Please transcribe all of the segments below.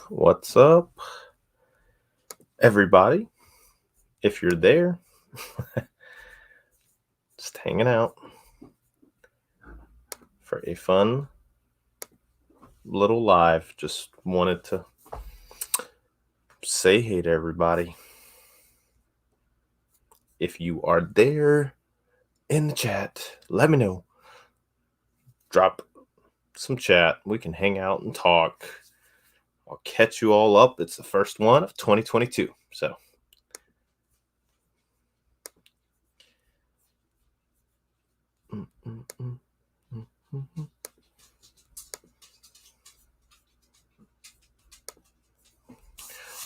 What's up, everybody? If you're there, just hanging out for a fun little live. Just wanted to say hey to everybody. If you are there in the chat, let me know. Drop some chat. We can hang out and talk. I'll catch you all up. It's the first one of 2022. So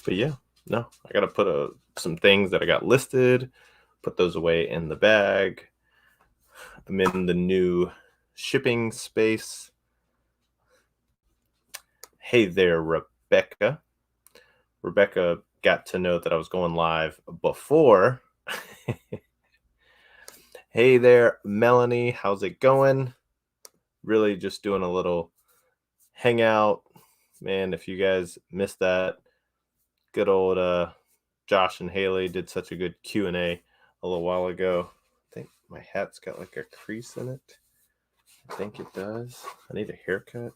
but yeah, no, I gotta put some things that I got listed, put those away in the bag. I'm in the new shipping space. Hey there, Rebecca. Rebecca got to know that I was going live before. Hey there, Melanie. How's it going? Really just doing a little hangout. Man, if you guys missed that, good old Josh and Haley did such a good Q&A a little while ago. I think my hat's got like a crease in it. I think it does. I need a haircut.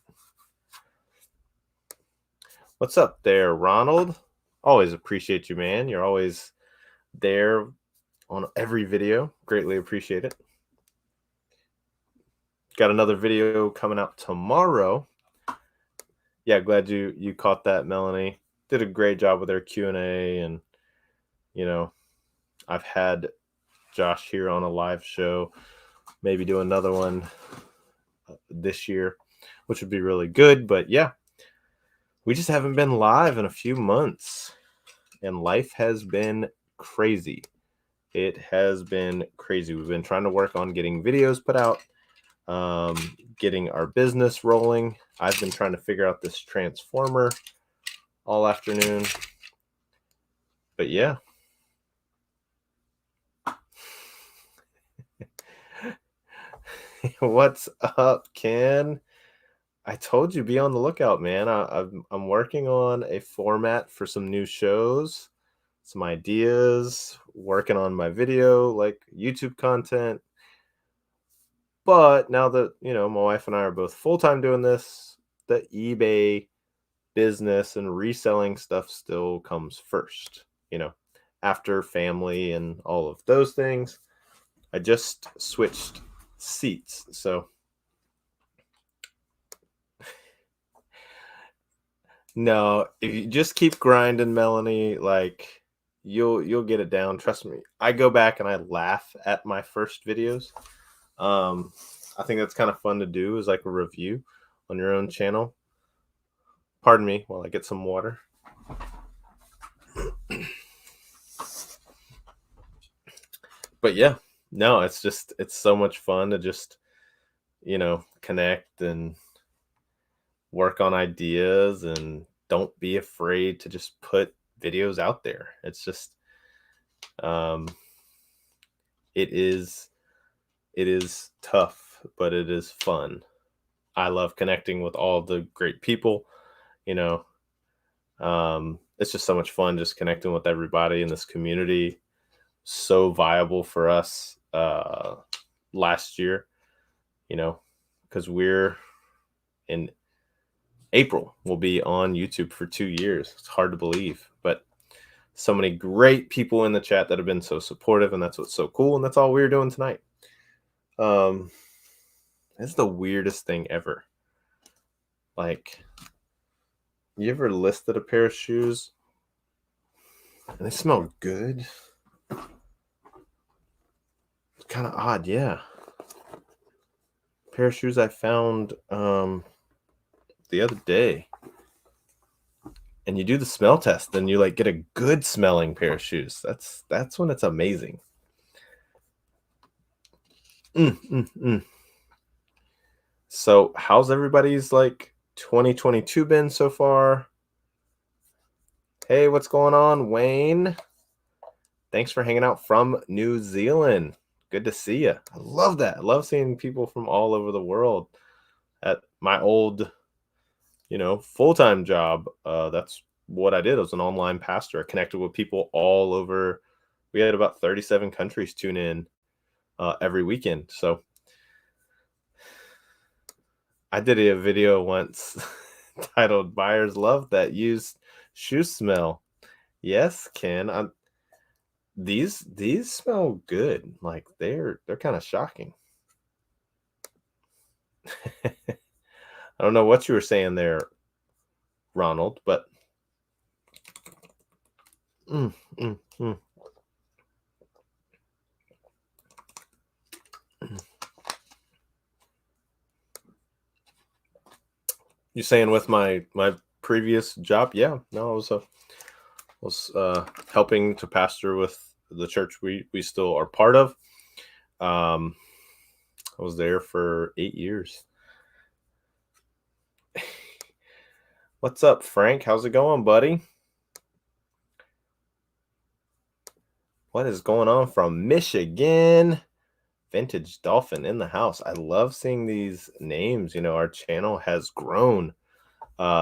What's up there, Ronald? Always appreciate you, man. You're always there on every video. Greatly appreciate it. Got another video coming out tomorrow. Yeah, glad you caught that, Melanie. Did a great job with their Q&A, and you know, I've had Josh here on a live show. Maybe do another one this year, which would be really good. But yeah, we just haven't been live in a few months, and life has been crazy. It has been crazy. We've been trying to work on getting videos put out, getting our business rolling. I've been trying to figure out this transformer all afternoon. But yeah. What's up, Ken? I told you, be on the lookout, man. I'm working on a format for some new shows, some ideas, working on my video, like YouTube content. But now that, my wife and I are both full-time doing this, the eBay business and reselling stuff still comes first, after family and all of those things. I just switched seats, so no, if you just keep grinding, Melanie, like you'll get it down. Trust me. I go back and I laugh at my first videos. I think that's kind of fun to do, is like a review on your own channel. Pardon me while I get some water. But yeah, no, it's so much fun to just, connect and work on ideas, and don't be afraid to just put videos out there. It's just, it is tough, but it is fun. I love connecting with all the great people, it's just so much fun just connecting with everybody in this community. So viable for us last year, because we're in April, we'll be on YouTube for 2 years. It's hard to believe, but so many great people in the chat that have been so supportive, and that's what's so cool, and that's all we're doing tonight. It's the weirdest thing ever. Like, you ever listed a pair of shoes and they smell good? It's kind of odd, yeah. Pair of shoes I found the other day, and you do the smell test, and you like get a good smelling pair of shoes. That's when it's amazing. So how's everybody's like 2022 been so far? Hey, what's going on, Wayne? Thanks for hanging out from New Zealand. Good to see you. I love that. I love seeing people from all over the world. at my old, full-time job, that's what I did. I was an online pastor. I connected with people all over. We had about 37 countries tune in every weekend. So I did a video once titled "Buyers Love That Used Shoe Smell." Yes, Ken. These smell good. Like they're kind of shocking. I don't know what you were saying there, Ronald, but mm, mm, mm. You saying with my previous job? Yeah, no, I was helping to pastor with the church we still are part of. Um, I was there for 8 years. What's up, Frank? How's it going, buddy? What is going on from Michigan? Vintage Dolphin in the house. I love seeing these names. Our channel has grown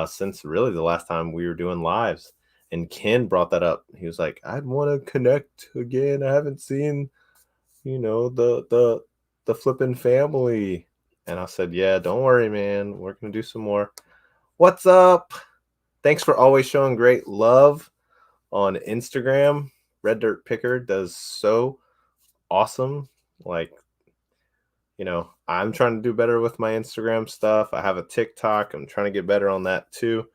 since really the last time we were doing lives. And Ken brought that up. He was like, "I'd want to connect again. I haven't seen, the flipping family." And I said, "Yeah, don't worry, man. We're gonna do some more." What's up? Thanks for always showing great love on Instagram. Red Dirt Picker does so awesome. Like, I'm trying to do better with my Instagram stuff. I have a TikTok. I'm trying to get better on that too.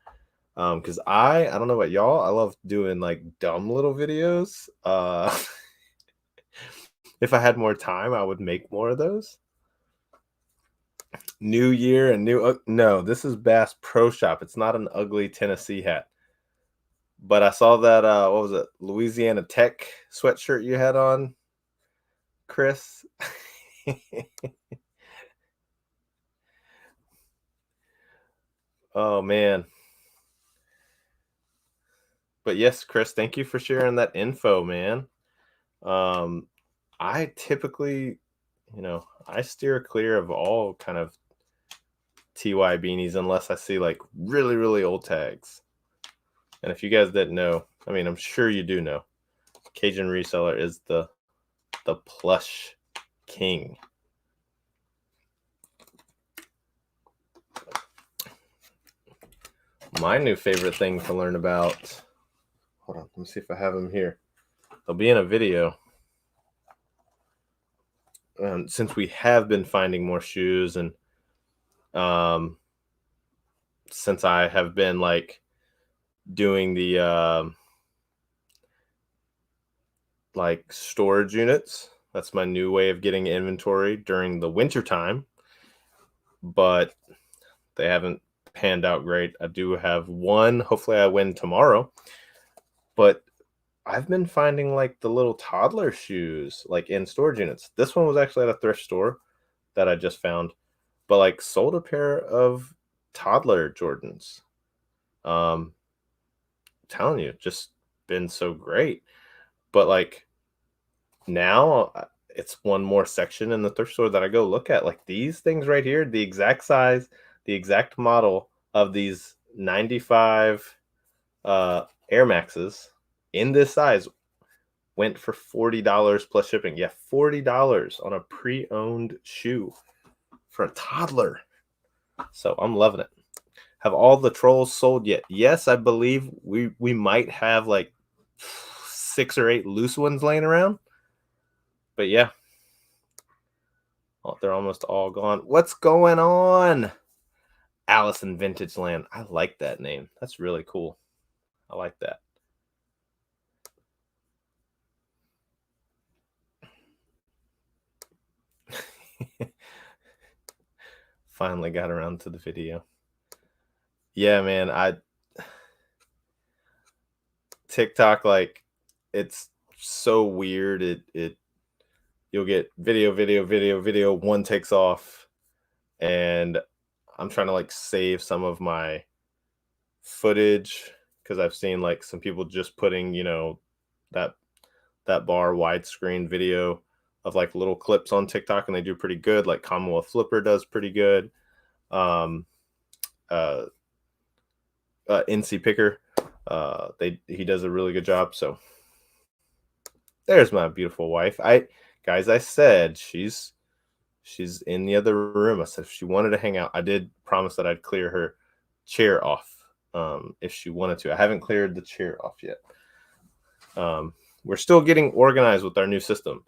Because I don't know about y'all, I love doing like dumb little videos. If I had more time, I would make more of those. New year and no, this is Bass Pro Shop. It's not an ugly Tennessee hat. But I saw that what was it, Louisiana Tech sweatshirt you had on, Chris. Oh man. But yes, Chris, thank you for sharing that info, man. Um, I typically, I steer clear of all kind of TY beanies unless I see like really, really old tags. And if you guys didn't know, I mean, I'm sure you do know, Cajun Reseller is the plush king. My new favorite thing to learn about. Hold on, let me see if I have them here. They'll be in a video. Since we have been finding more shoes, and since I have been like doing the like storage units, that's my new way of getting inventory during the winter time, but they haven't panned out great. I do have one. Hopefully I win tomorrow. But I've been finding like the little toddler shoes like in storage units. This one was actually at a thrift store that I just found, but like sold a pair of toddler Jordans. Telling you, just been so great. But like now it's one more section in the thrift store that I go look at. Like these things right here, the exact size, the exact model of these 95 Air Maxes in this size went for $40 plus shipping. Yeah, $40 on a pre-owned shoe for a toddler. So I'm loving it. Have all the trolls sold yet? Yes, I believe we might have like 6 or 8 loose ones laying around. But yeah. Oh, they're almost all gone. What's going on? Alice in Vintage Land. I like that name. That's really cool. I like that. Finally got around to the video. Yeah, man, TikTok, like, it's so weird. You'll get video, one takes off, and I'm trying to like save some of my footage because I've seen like some people just putting, that bar widescreen video of like little clips on TikTok, and they do pretty good. Like Commonwealth Flipper does pretty good. um, uh, NC Picker. He does a really good job. So there's my beautiful wife. I said she's in the other room. I said if she wanted to hang out, I did promise that I'd clear her chair off if she wanted to. I haven't cleared the chair off yet. We're still getting organized with our new system.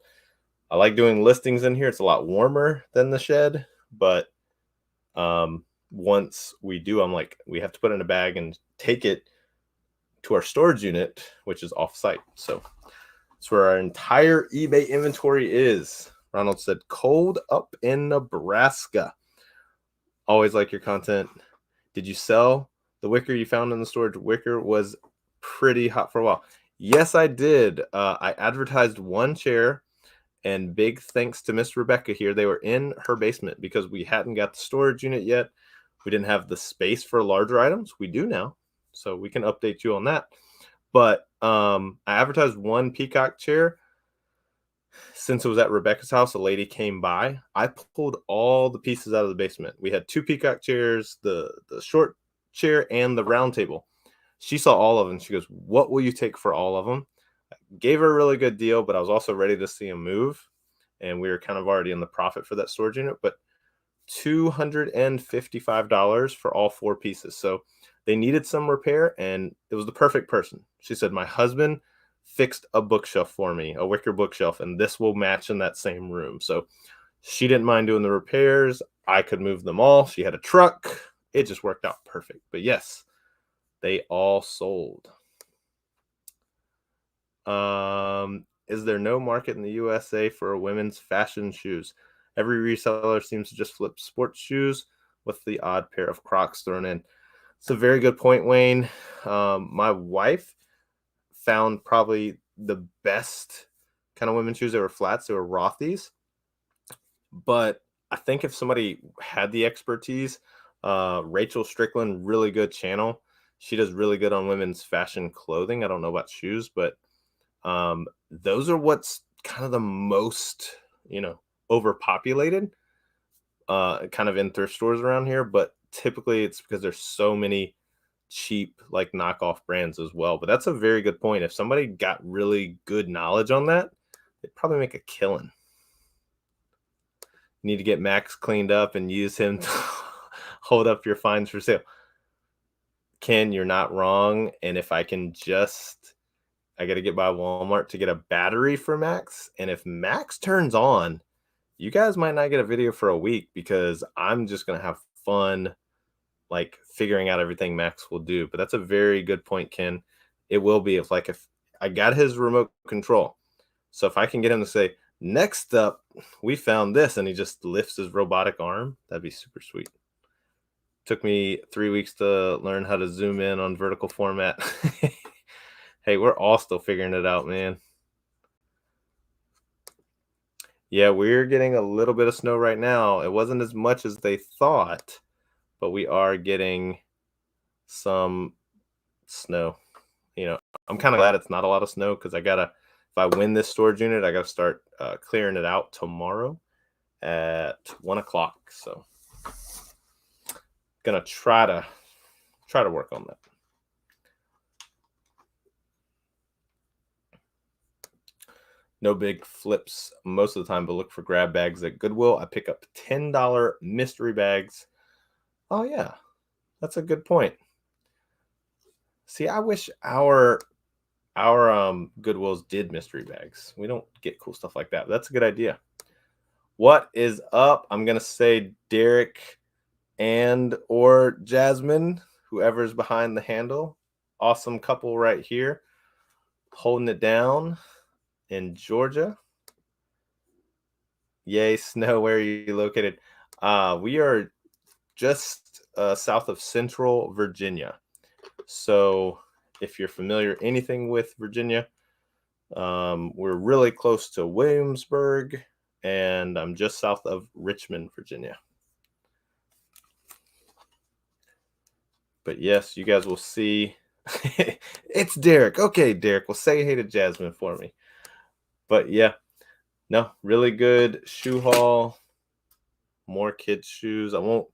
I like doing listings in here. It's a lot warmer than the shed, but once we do, I'm like, we have to put it in a bag and take it to our storage unit, which is off site. So that's where our entire eBay inventory is. Ronald said, cold up in Nebraska. Always like your content. Did you sell the wicker you found in the storage? Wicker was pretty hot for a while. Yes, I did. I advertised one chair, and big thanks to Miss Rebecca here. They were in her basement because we hadn't got the storage unit yet. We didn't have the space for larger items. We do now, so we can update you on that. But I advertised one peacock chair. Since it was at Rebecca's house, a lady came by. I pulled all the pieces out of the basement. We had two peacock chairs, the short chair, and the round table. She saw all of them. She goes, "What will you take for all of them?" I gave her a really good deal, but I was also ready to see them move. And we were kind of already in the profit for that storage unit. But $255 for all four pieces. So they needed some repair, and it was the perfect person. She said, my husband fixed a bookshelf for me, a wicker bookshelf, and this will match in that same room. So she didn't mind doing the repairs. I could move them all. She had a truck. It just worked out perfect. But yes, they all sold. Is there no market in the USA for women's fashion shoes? Every reseller seems to just flip sports shoes with the odd pair of Crocs thrown in. It's a very good point, Wayne. My wife found probably the best kind of women's shoes. They were flats. They were Rothy's. But I think if somebody had the expertise, Rachel Strickland, really good channel. She does really good on women's fashion clothing. I don't know about shoes, but those are what's kind of the most, overpopulated kind of in thrift stores around here. But typically it's because there's so many cheap like knockoff brands as well. But that's a very good point. If somebody got really good knowledge on that, they'd probably make a killing. You need to get Max cleaned up and use him to hold up your finds for sale. Ken, you're not wrong. And if I can I got to get by Walmart to get a battery for Max. And if Max turns on, you guys might not get a video for a week because I'm just going to have fun, like figuring out everything Max will do. But that's a very good point, Ken. It will be if I got his remote control. So if I can get him to say, next up, we found this, and he just lifts his robotic arm, that'd be super sweet. Took me 3 weeks to learn how to zoom in on vertical format. Hey, we're all still figuring it out, man. Yeah, we're getting a little bit of snow right now. It wasn't as much as they thought, but we are getting some snow. I'm kind of glad it's not a lot of snow because if I win this storage unit, I got to start clearing it out tomorrow at 1 o'clock. So gonna try to work on that. No big flips most of the time, but look for grab bags at Goodwill. I pick up $10 mystery bags. Oh yeah, that's a good point. See, I wish our Goodwills did mystery bags. We don't get cool stuff like that. That's a good idea. What is up? I'm gonna say Derek and or Jasmine, whoever's behind the handle. Awesome couple right here, holding it down in Georgia. Yay, snow. Where are you located? We are just south of Central Virginia. So if you're familiar anything with Virginia, we're really close to Williamsburg, and I'm just south of Richmond, Virginia. But yes, you guys will see. It's Derek. Okay, Derek, well, say hey to Jasmine for me. But yeah, no, really good shoe haul. More kids' shoes. I won't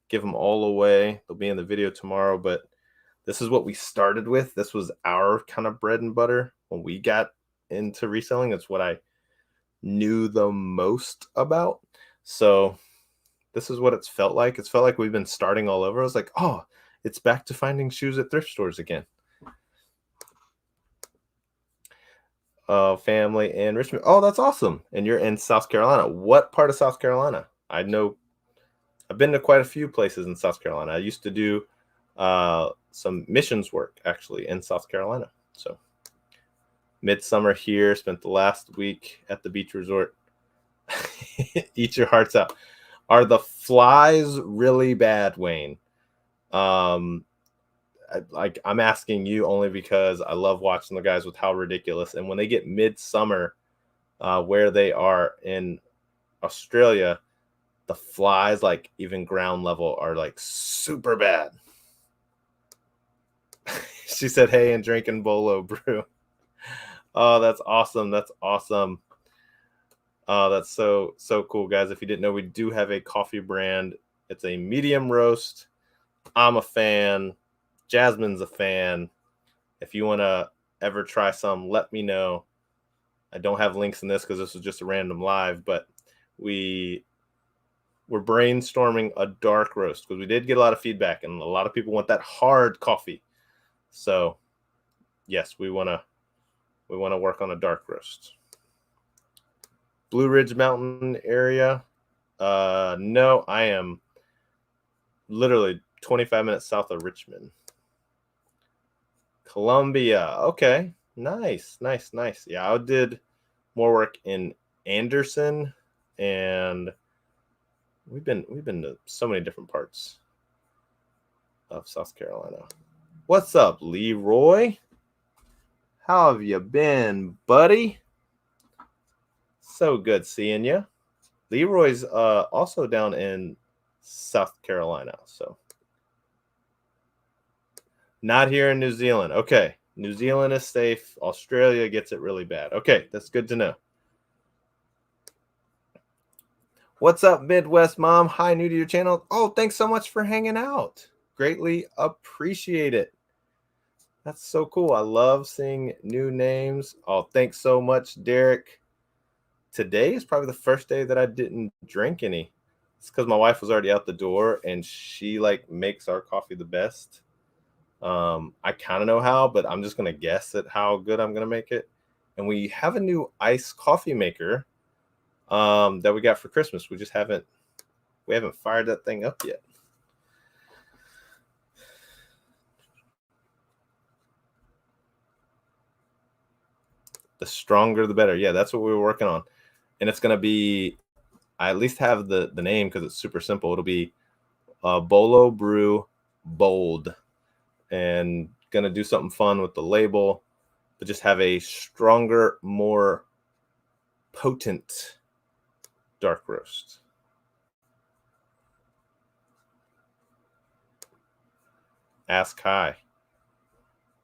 give them all away. They'll be in the video tomorrow, but this is what we started with. This was our kind of bread and butter when we got into reselling. It's what I knew the most about. So this is what it's felt like. It's felt like we've been starting all over. I was like, oh, it's back to finding shoes at thrift stores again. Family in Richmond. Oh, that's awesome. And you're in South Carolina. What part of South Carolina? I know I've been to quite a few places in South Carolina. I used to do some missions work actually in South Carolina. So midsummer here, spent the last week at the beach resort. Eat your hearts out. Are the flies really bad, Wayne? I'm asking you only because I love watching the guys with How Ridiculous. And when they get midsummer, where they are in Australia, the flies, like even ground level, are like super bad. She said, hey, and drinking Bolo brew. Oh, that's awesome. That's awesome. Oh, that's so cool, guys. If you didn't know, we do have a coffee brand. It's a medium roast. I'm a fan. Jasmine's a fan. If you want to ever try some, let me know. I don't have links in this because this was just a random live, but we're brainstorming a dark roast because we did get a lot of feedback and a lot of people want that hard coffee. So yes, we want to work on a dark roast. Blue Ridge Mountain area. No, I am literally 25 minutes south of Richmond. Columbia. Okay. Nice. Yeah, I did more work in Anderson, and we've been to so many different parts of South Carolina. What's up, Leroy? How have you been, buddy? So good seeing you. Leroy's also down in South Carolina, so not here in New Zealand. Okay, New Zealand is safe. Australia gets it really bad. Okay, that's good to know. What's up, Midwest Mom? Hi, new to your channel. Oh, thanks so much for hanging out. Greatly appreciate it. That's so cool. I love seeing new names. Oh, thanks so much, Derek. Today is probably the first day that I didn't drink any. It's because my wife was already out the door and she like makes our coffee the best. I kind of know how, but I'm just going to guess at how good I'm going to make it. And we have a new iced coffee maker that we got for Christmas. We haven't fired that thing up yet. The stronger, the better. Yeah, that's what we were working on. And it's going to be, I at least have the name because it's super simple. It'll be Bolo Brew Bold. And going to do something fun with the label, but just have a stronger, more potent dark roast. Ask hi.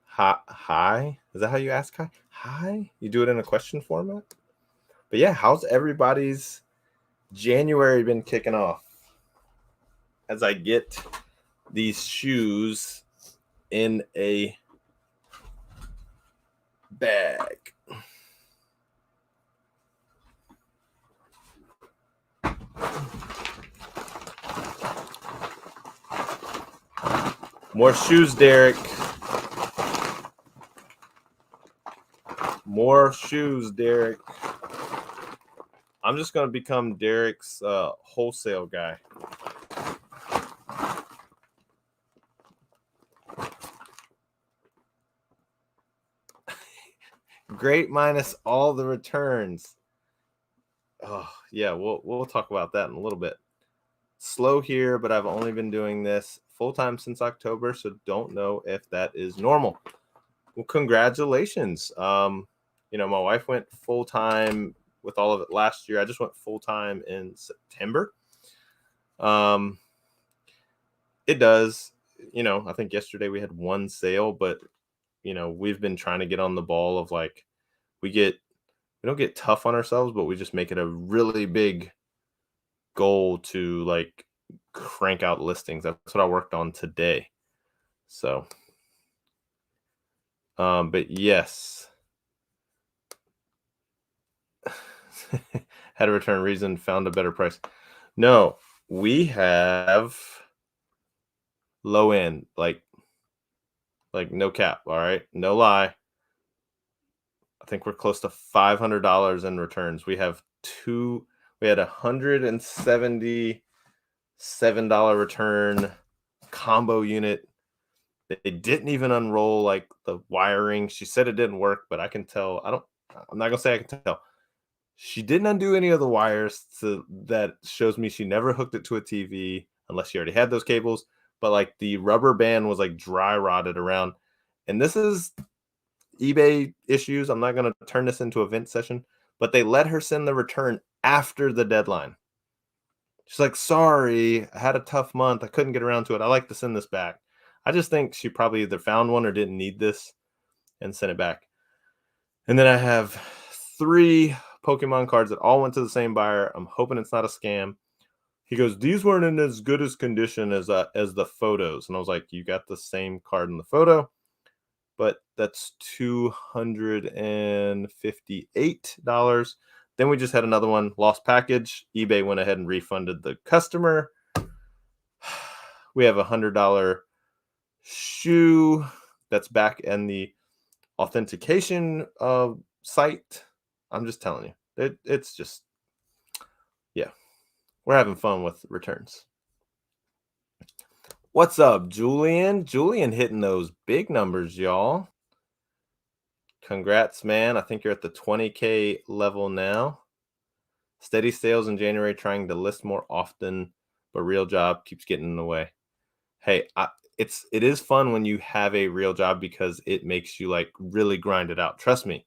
Hi? Is that how you ask hi? Hi? You do it in a question format? But yeah, how's everybody's January been kicking off? As I get these shoes in a bag. More shoes, Derek. More shoes, Derek. I'm just going to become Derek's wholesale guy. Great minus all the returns. Oh, yeah, we'll talk about that in a little bit. Slow here, but I've only been doing this full-time since October, so don't know if that is normal. Well, congratulations. My wife went full-time with all of it last year. I just went full-time in September. It does, I think yesterday we had one sale, but we've been trying to get on the ball of like, we don't get tough on ourselves, but we just make it a really big goal to like crank out listings. That's what I worked on today. So, but yes, had a return reason, found a better price. No, we have low end, like no cap. All right, no lie. I think we're close to $500 in returns. We had $177 return combo unit. They didn't even unroll like the wiring. She said it didn't work, but I can tell. I'm not gonna say I can tell. She didn't undo any of the wires, so that shows me she never hooked it to a TV unless she already had those cables. But like the rubber band was like dry rotted around. And this is eBay issues. I'm not going to turn this into a vent session, but they let her send the return after the deadline. She's like, sorry, I had a tough month. I couldn't get around to it. I like to send this back. I just think she probably either found one or didn't need this and sent it back. And then I have 3 Pokemon cards that all went to the same buyer. I'm hoping it's not a scam. He goes, these weren't in as good as condition as the photos. And I was like, you got the same card in the photo, but that's $258. Then we just had another one, lost package. eBay went ahead and refunded the customer. We have $100 shoe that's back in the authentication site. I'm just telling you, it's just, yeah, we're having fun with returns. What's up, Julian? Julian hitting those big numbers, y'all. Congrats, man. I think you're at the 20K level now. Steady sales in January, trying to list more often, but real job keeps getting in the way. Hey, it is fun when you have a real job because it makes you like really grind it out. Trust me,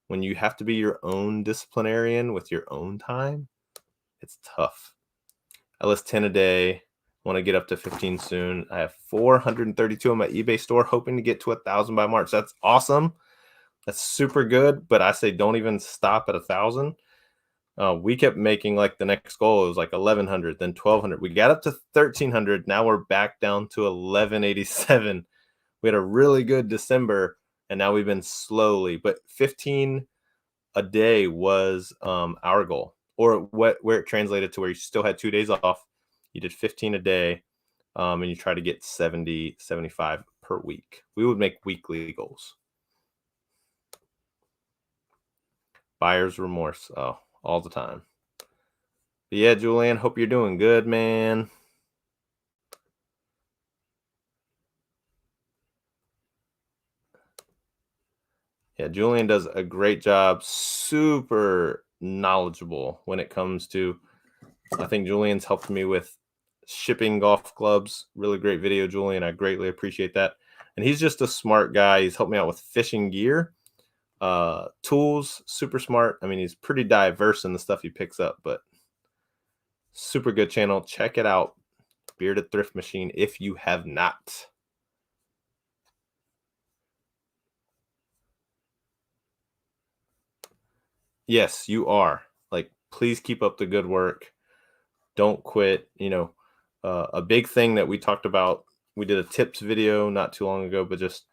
when you have to be your own disciplinarian with your own time, it's tough. I list 10 a day. Want to get up to 15 soon. I have 432 on my eBay store, hoping to get to 1,000 by March. That's awesome. That's super good. But I say don't even stop at 1,000. We kept making like the next goal. It was like 1,100, then 1,200. We got up to 1,300. Now we're back down to 1,187. We had a really good December, and now we've been slowly. But 15 a day was our goal, or where it translated to where you still had 2 days off. You did 15 a day, and you try to get 70, 75 per week. We would make weekly goals. Buyer's remorse. Oh, all the time. But yeah, Julian, hope you're doing good, man. Yeah, Julian does a great job. Super knowledgeable when it comes to, I think Julian's helped me with shipping golf clubs. Really great video, Julian. I greatly appreciate that. And he's just a smart guy. He's helped me out with fishing gear, tools, super smart. I mean, he's pretty diverse in the stuff he picks up, but super good channel. Check it out. Bearded Thrift Machine if you have not. Yes, you are. Like, please keep up the good work. Don't quit. A big thing that we talked about, we did a tips video not too long ago, but just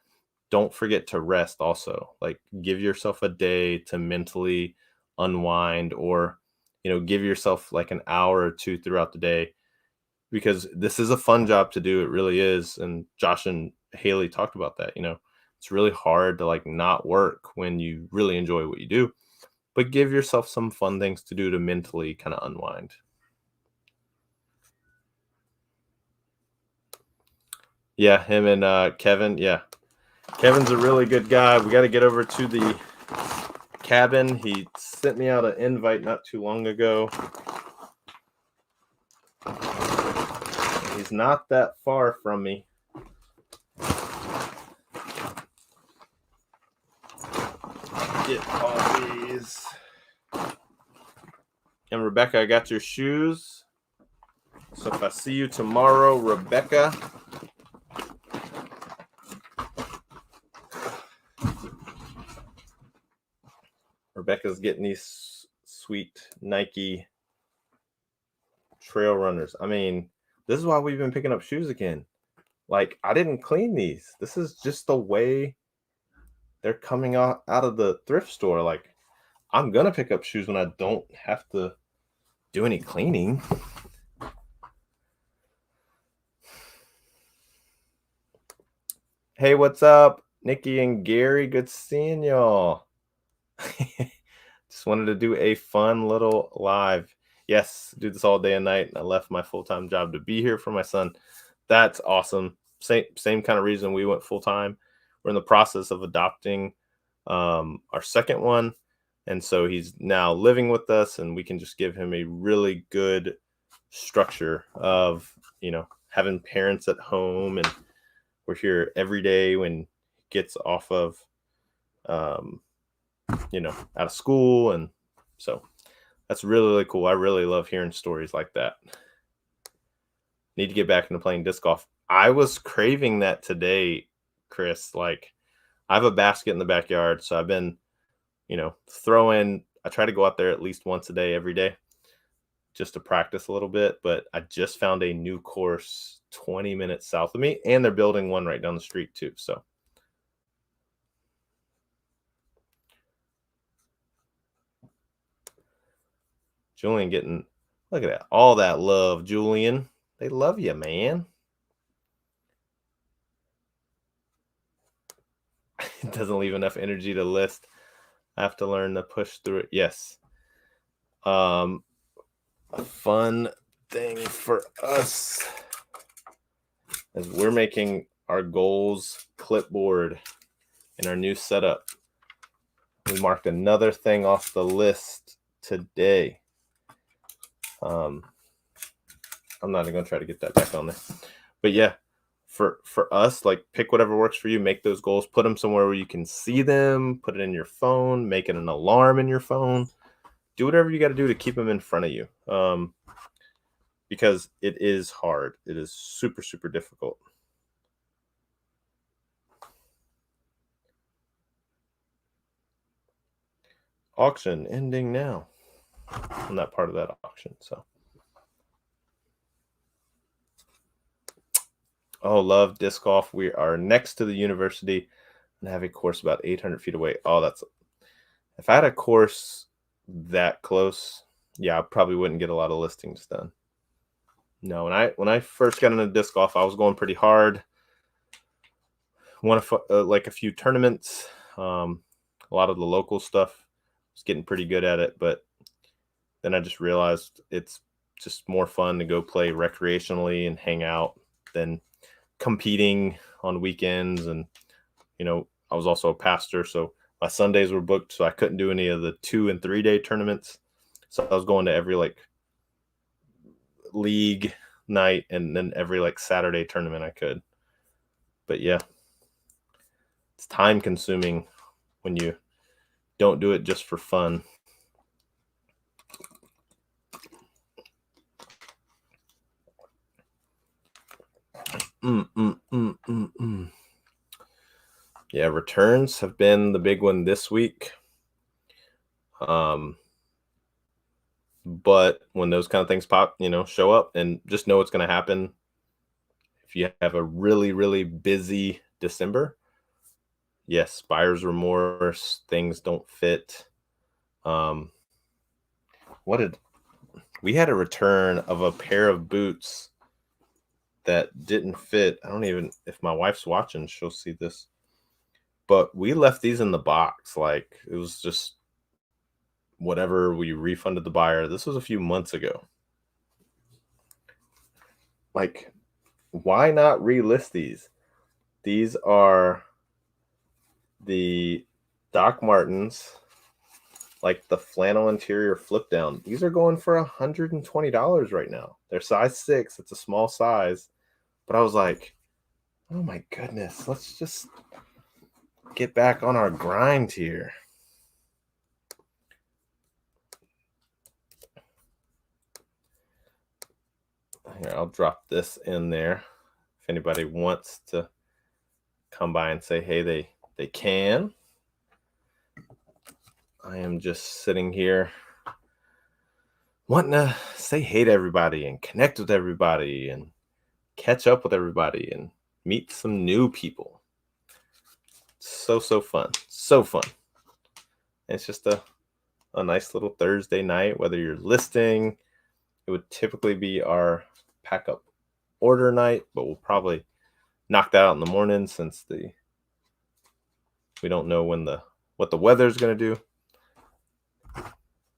don't forget to rest also. Like, give yourself a day to mentally unwind, or, give yourself like an hour or 2 throughout the day, because this is a fun job to do. It really is. And Josh and Haley talked about that. It's really hard to like not work when you really enjoy what you do, but give yourself some fun things to do to mentally kind of unwind. Yeah, him and Kevin. Yeah, Kevin's a really good guy. We got to get over to the cabin. He sent me out an invite not too long ago. He's not that far from me. Get coffees. And Rebecca, I got your shoes. So if I see you tomorrow, Rebecca, Rebecca's getting these sweet Nike trail runners. I mean, This is why we've been picking up shoes again. Like, I didn't clean these. This is just the way they're coming out of the thrift store. Like, I'm gonna pick up shoes when I don't have to do any cleaning. Hey, what's up, Nikki and Gary? Good seeing y'all. Just wanted to do a fun little live. Yes, do this all day and night. I left my full-time job to be here for my son. That's awesome. Same kind of reason we went full-time. We're in the process of adopting our second one, and so he's now living with us, and we can just give him a really good structure of, having parents at home, and we're here every day when he gets off of out of school. And so that's really, really cool. I really love hearing stories like that. Need to get back into playing disc golf. I was craving that today, Chris. Like, I have a basket in the backyard, so I've been, throwing. I try to go out there at least once a day, every day, just to practice a little bit. But I just found a new course 20 minutes south of me, and they're building one right down the street too. So Julian getting, look at that, all that love, Julian. They love you, man. It doesn't leave enough energy to list. I have to learn to push through it. Yes. A fun thing for us as we're making our goals clipboard in our new setup. We marked another thing off the list today. I'm not even gonna try to get that back on there, but yeah, for us, like, pick whatever works for you. Make those goals, put them somewhere where you can see them, put it in your phone, make it an alarm in your phone, do whatever you got to do to keep them in front of you, because it is hard. It is super, super difficult. Auction ending now. I'm not part of that auction, so. Oh, love disc golf. We are next to the university and have a course about 800 feet away. Oh, if I had a course that close, yeah, I probably wouldn't get a lot of listings done. No, when I first got into disc golf, I was going pretty hard. Won like a few tournaments. A lot of the local stuff. I was getting pretty good at it, but then I just realized it's just more fun to go play recreationally and hang out than competing on weekends. And I was also a pastor, so my Sundays were booked, so I couldn't do any of the 2 and 3 day tournaments. So I was going to every like league night and then every like Saturday tournament I could. But yeah, it's time consuming when you don't do it just for fun. Yeah, returns have been the big one this week. But when those kind of things show up, and just know it's going to happen. If you have a really, really busy December, yes, buyer's remorse, things don't fit. We had a return of a pair of boots that didn't fit. I don't even, if my wife's watching, she'll see this. But we left these in the box. Like, it was just whatever. We refunded the buyer. This was a few months ago. Like, why not relist these? These are the Doc Martens, like the flannel interior flip down. These are going for $120 right now. They're size 6. It's a small size. But I was like, oh my goodness, let's just get back on our grind here. Here, I'll drop this in there. If anybody wants to come by and say, hey, they can. I am just sitting here wanting to say hey to everybody and connect with everybody and catch up with everybody and meet some new people. So fun. So fun. It's just a nice little Thursday night, whether you're listing. It would typically be our pack up order night, but we'll probably knock that out in the morning since we don't know what the weather's going to do.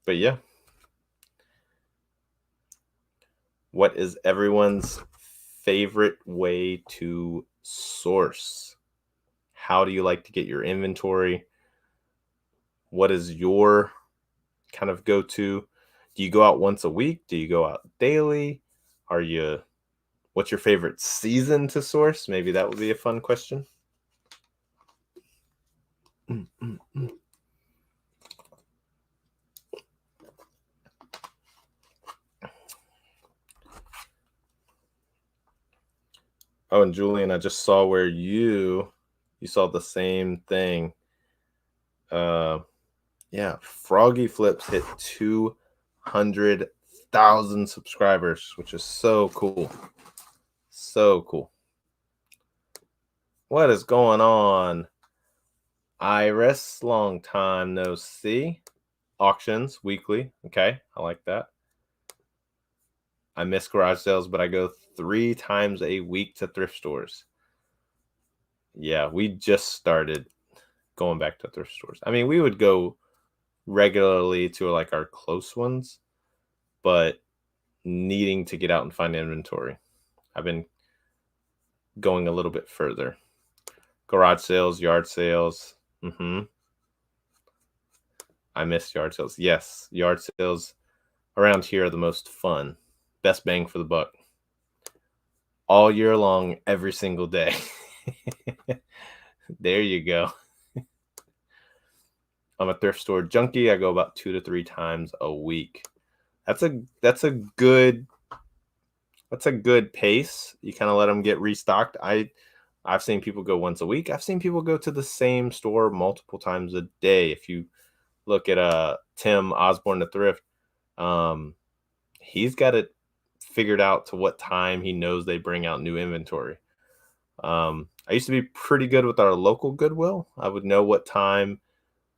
But yeah. What is everyone's favorite way to source? How do you like to get your inventory? What is your kind of go-to? Do you go out once a week? Do you go out daily? What's your favorite season to source? Maybe that would be a fun question. Oh, and Julian, I just saw where you saw the same thing. Yeah, Froggy Flips hit 200,000 subscribers, which is so cool. So cool. What is going on? Iris, long time no see. Auctions weekly. Okay, I like that. I miss garage sales, but I go 3 times a week to thrift stores. Yeah, we just started going back to thrift stores. I mean, we would go regularly to like our close ones, but needing to get out and find inventory, I've been going a little bit further. Garage sales, yard sales. I miss yard sales. Yes, yard sales around here are the most fun. Best bang for the buck. All year long, every single day. There you go. I'm a thrift store junkie. I go about 2 to 3 times a week. That's a good pace. You kind of let them get restocked. I've seen people go once a week. I've seen people go to the same store multiple times a day. If you look at Tim Osborne the Thrift, he's got it figured out to what time he knows they bring out new inventory. I used to be pretty good with our local Goodwill. I would know what time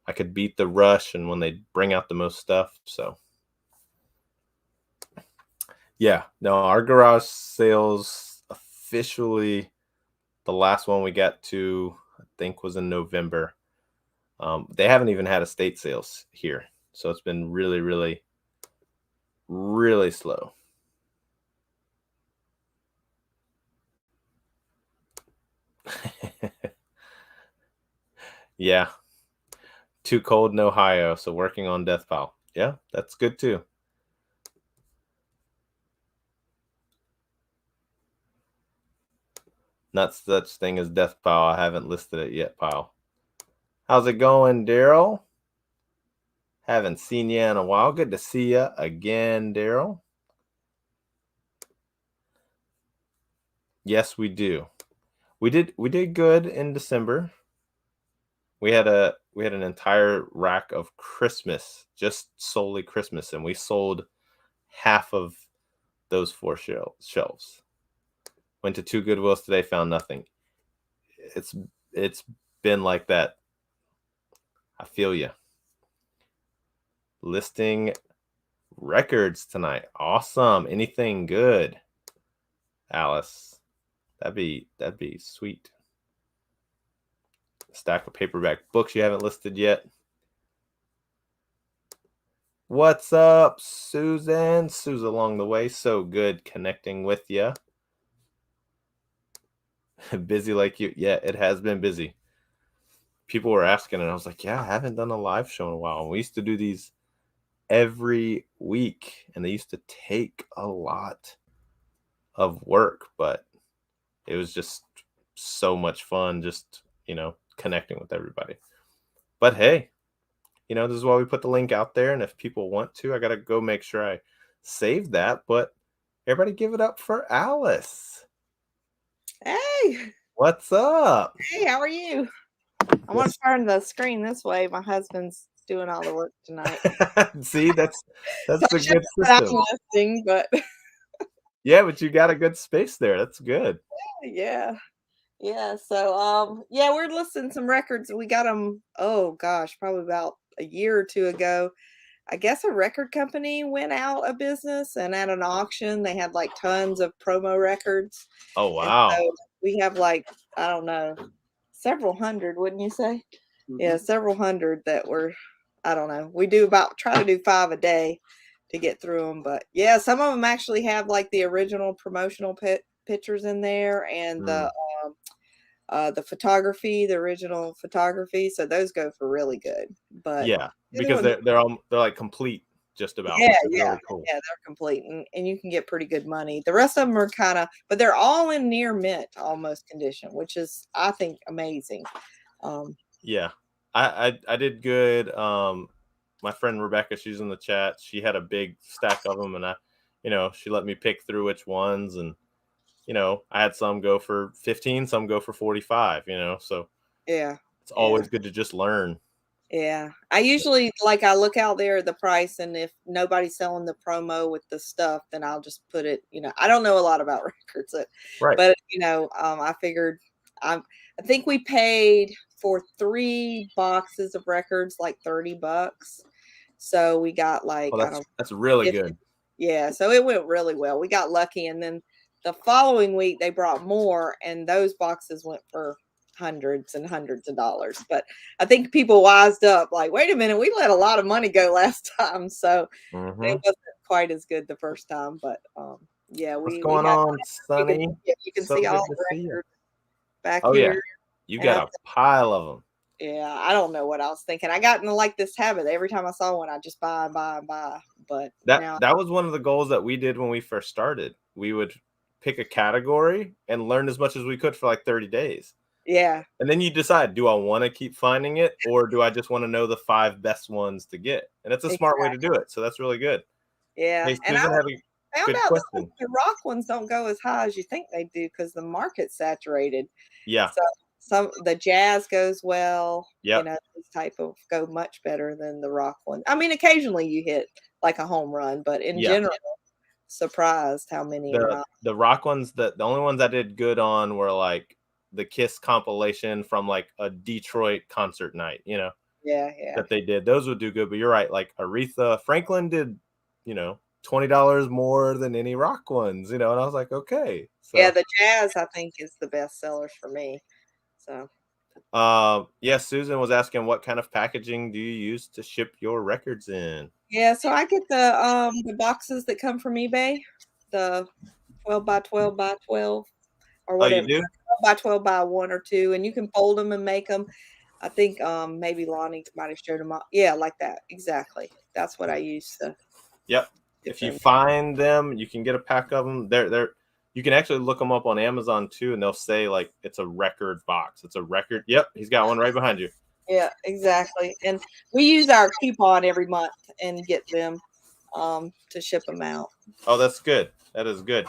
I could beat the rush and when they bring out the most stuff. So yeah, no, our garage sales officially, the last one we got to, I think, was in November. They haven't even had estate sales here. So it's been really, really, really slow. Yeah. Too cold in Ohio, so working on death pile. Yeah, that's good too. Not such thing as death pile. I haven't listed it yet, pile. How's it going, Daryl? Haven't seen you in a while. Good to see you again, Daryl. Yes, we do. We did good in December. We had an entire rack of Christmas, just solely Christmas, and we sold half of those 4 shelves. Went to 2 Goodwills today, found nothing. It's been like that. I feel you. Listing records tonight. Awesome. Anything good, Alice? That'd be sweet. Stack of paperback books you haven't listed yet. What's up, Susan? Sue's along the way. So good connecting with you. Busy like you. Yeah, it has been busy. People were asking, and I was like, yeah, I haven't done a live show in a while. We used to do these every week, and they used to take a lot of work, but it was just so much fun just, connecting with everybody. But hey, this is why we put the link out there, and if people want to, I got to go make sure I save that, but everybody give it up for Alice. Hey. What's up? Hey, how are you? I want to turn the screen this way. My husband's doing all the work tonight. See, that's So a good system. listing, but Yeah, but you got a good space there. That's good. Yeah. Yeah. So yeah, we're listing some records. We got them, oh gosh, probably about a year or two ago. I guess a record company went out of business, and at an auction they had like tons of promo records. Oh And wow. so we have like, I don't know, several hundred, wouldn't you say? Yeah, several hundred that were, I don't know. We do about try to do 5 a day to get through them, but yeah, some of them actually have like the original promotional pictures in there, and Mm, the photography, the original photography, so those go for really good. But yeah, the other because ones, they're like complete just about, yeah, which is yeah, really cool. yeah, they're complete, and you can get pretty good money. The rest of them are kinda, but they're all in near mint almost condition, which is, I think, amazing. Um, Yeah. I did good. My friend Rebecca, she's in the chat. She had a big stack of them, and she let me pick through which ones, and I had some go for 15, some go for 45. So yeah, it's yeah. always good to just learn. Yeah. I usually like I look out there at the price, and if nobody's selling the promo with the stuff, then I'll just put it, I don't know a lot about records, Right. but I figured I think we paid for 3 boxes of records like $30. So we got like, Oh, I that's don't that's really 50. good. Yeah, so it went really well. We got lucky, and then the following week they brought more, and those boxes went for hundreds and hundreds of dollars. But I think people wised up, like, wait a minute, we let a lot of money go last time, so it Hmm. wasn't quite as good the first time. But yeah, What's we going had, on, Sonny? you can So see all good to the see you. records back Oh yeah, here, you and got a pile of them. yeah, I don't know what I was thinking. I got into like this habit. Every time I saw one, I just buy and buy and buy. But That now, that was one of the goals that we did when we first started. We would pick a category and learn as much as we could for like 30 days. yeah, And then you decide, do I want to keep finding it, or do I just want to know the 5 best ones to get? And it's a smart way to do exactly. it. So that's really good. Yeah, Hey, and I Susan had a found good out that question. the rock ones don't go as high as you think they do because the market's saturated. Yeah. So some the jazz goes well, Yep. these type of go much better than the rock one. I mean, occasionally you hit like a home run, but in Yeah. general, surprised how many are The not. the rock ones, the only ones I did good on were like the Kiss compilation from like a Detroit concert night, Yeah, yeah. that they did. Those would do good. But you're right, like Aretha Franklin did, $20 more than any rock ones, and I was like, okay. Yeah, So the jazz I think is the best sellers for me. So yes, Susan was asking what kind of packaging do you use to ship your records in? yeah, so I get the boxes that come from eBay, the 12 by 12 by 12 or Oh, you whatever, do? 12 by 12 by 1 or 2, and you can fold them and make them. I think, maybe Lonnie might have showed them. Yeah, like that, exactly. That's what I use to Yep. get If you them. find them, you can get a pack of them. They're you can actually look them up on Amazon too, and they'll say like it's a record box. It's a record. Yep, he's got one right behind you. Yeah, exactly, and we use our coupon every month and get them, to ship them out. Oh, that's good. That is good.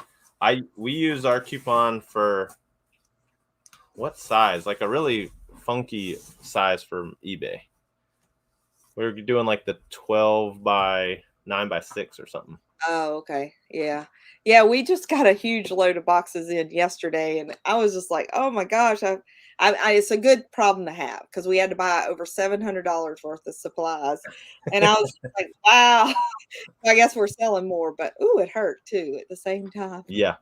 We use our coupon for what size? Like a really funky size from eBay. We're doing like the 12 by 9 by 6 or something. Oh, okay. Yeah. Yeah, we just got a huge load of boxes in yesterday, and I was just like, "Oh my gosh, it's a good problem to have because we had to buy over $700 worth of supplies." And I was just like, "Wow." I guess we're selling more, but ooh, it hurt too at the same time. Yeah.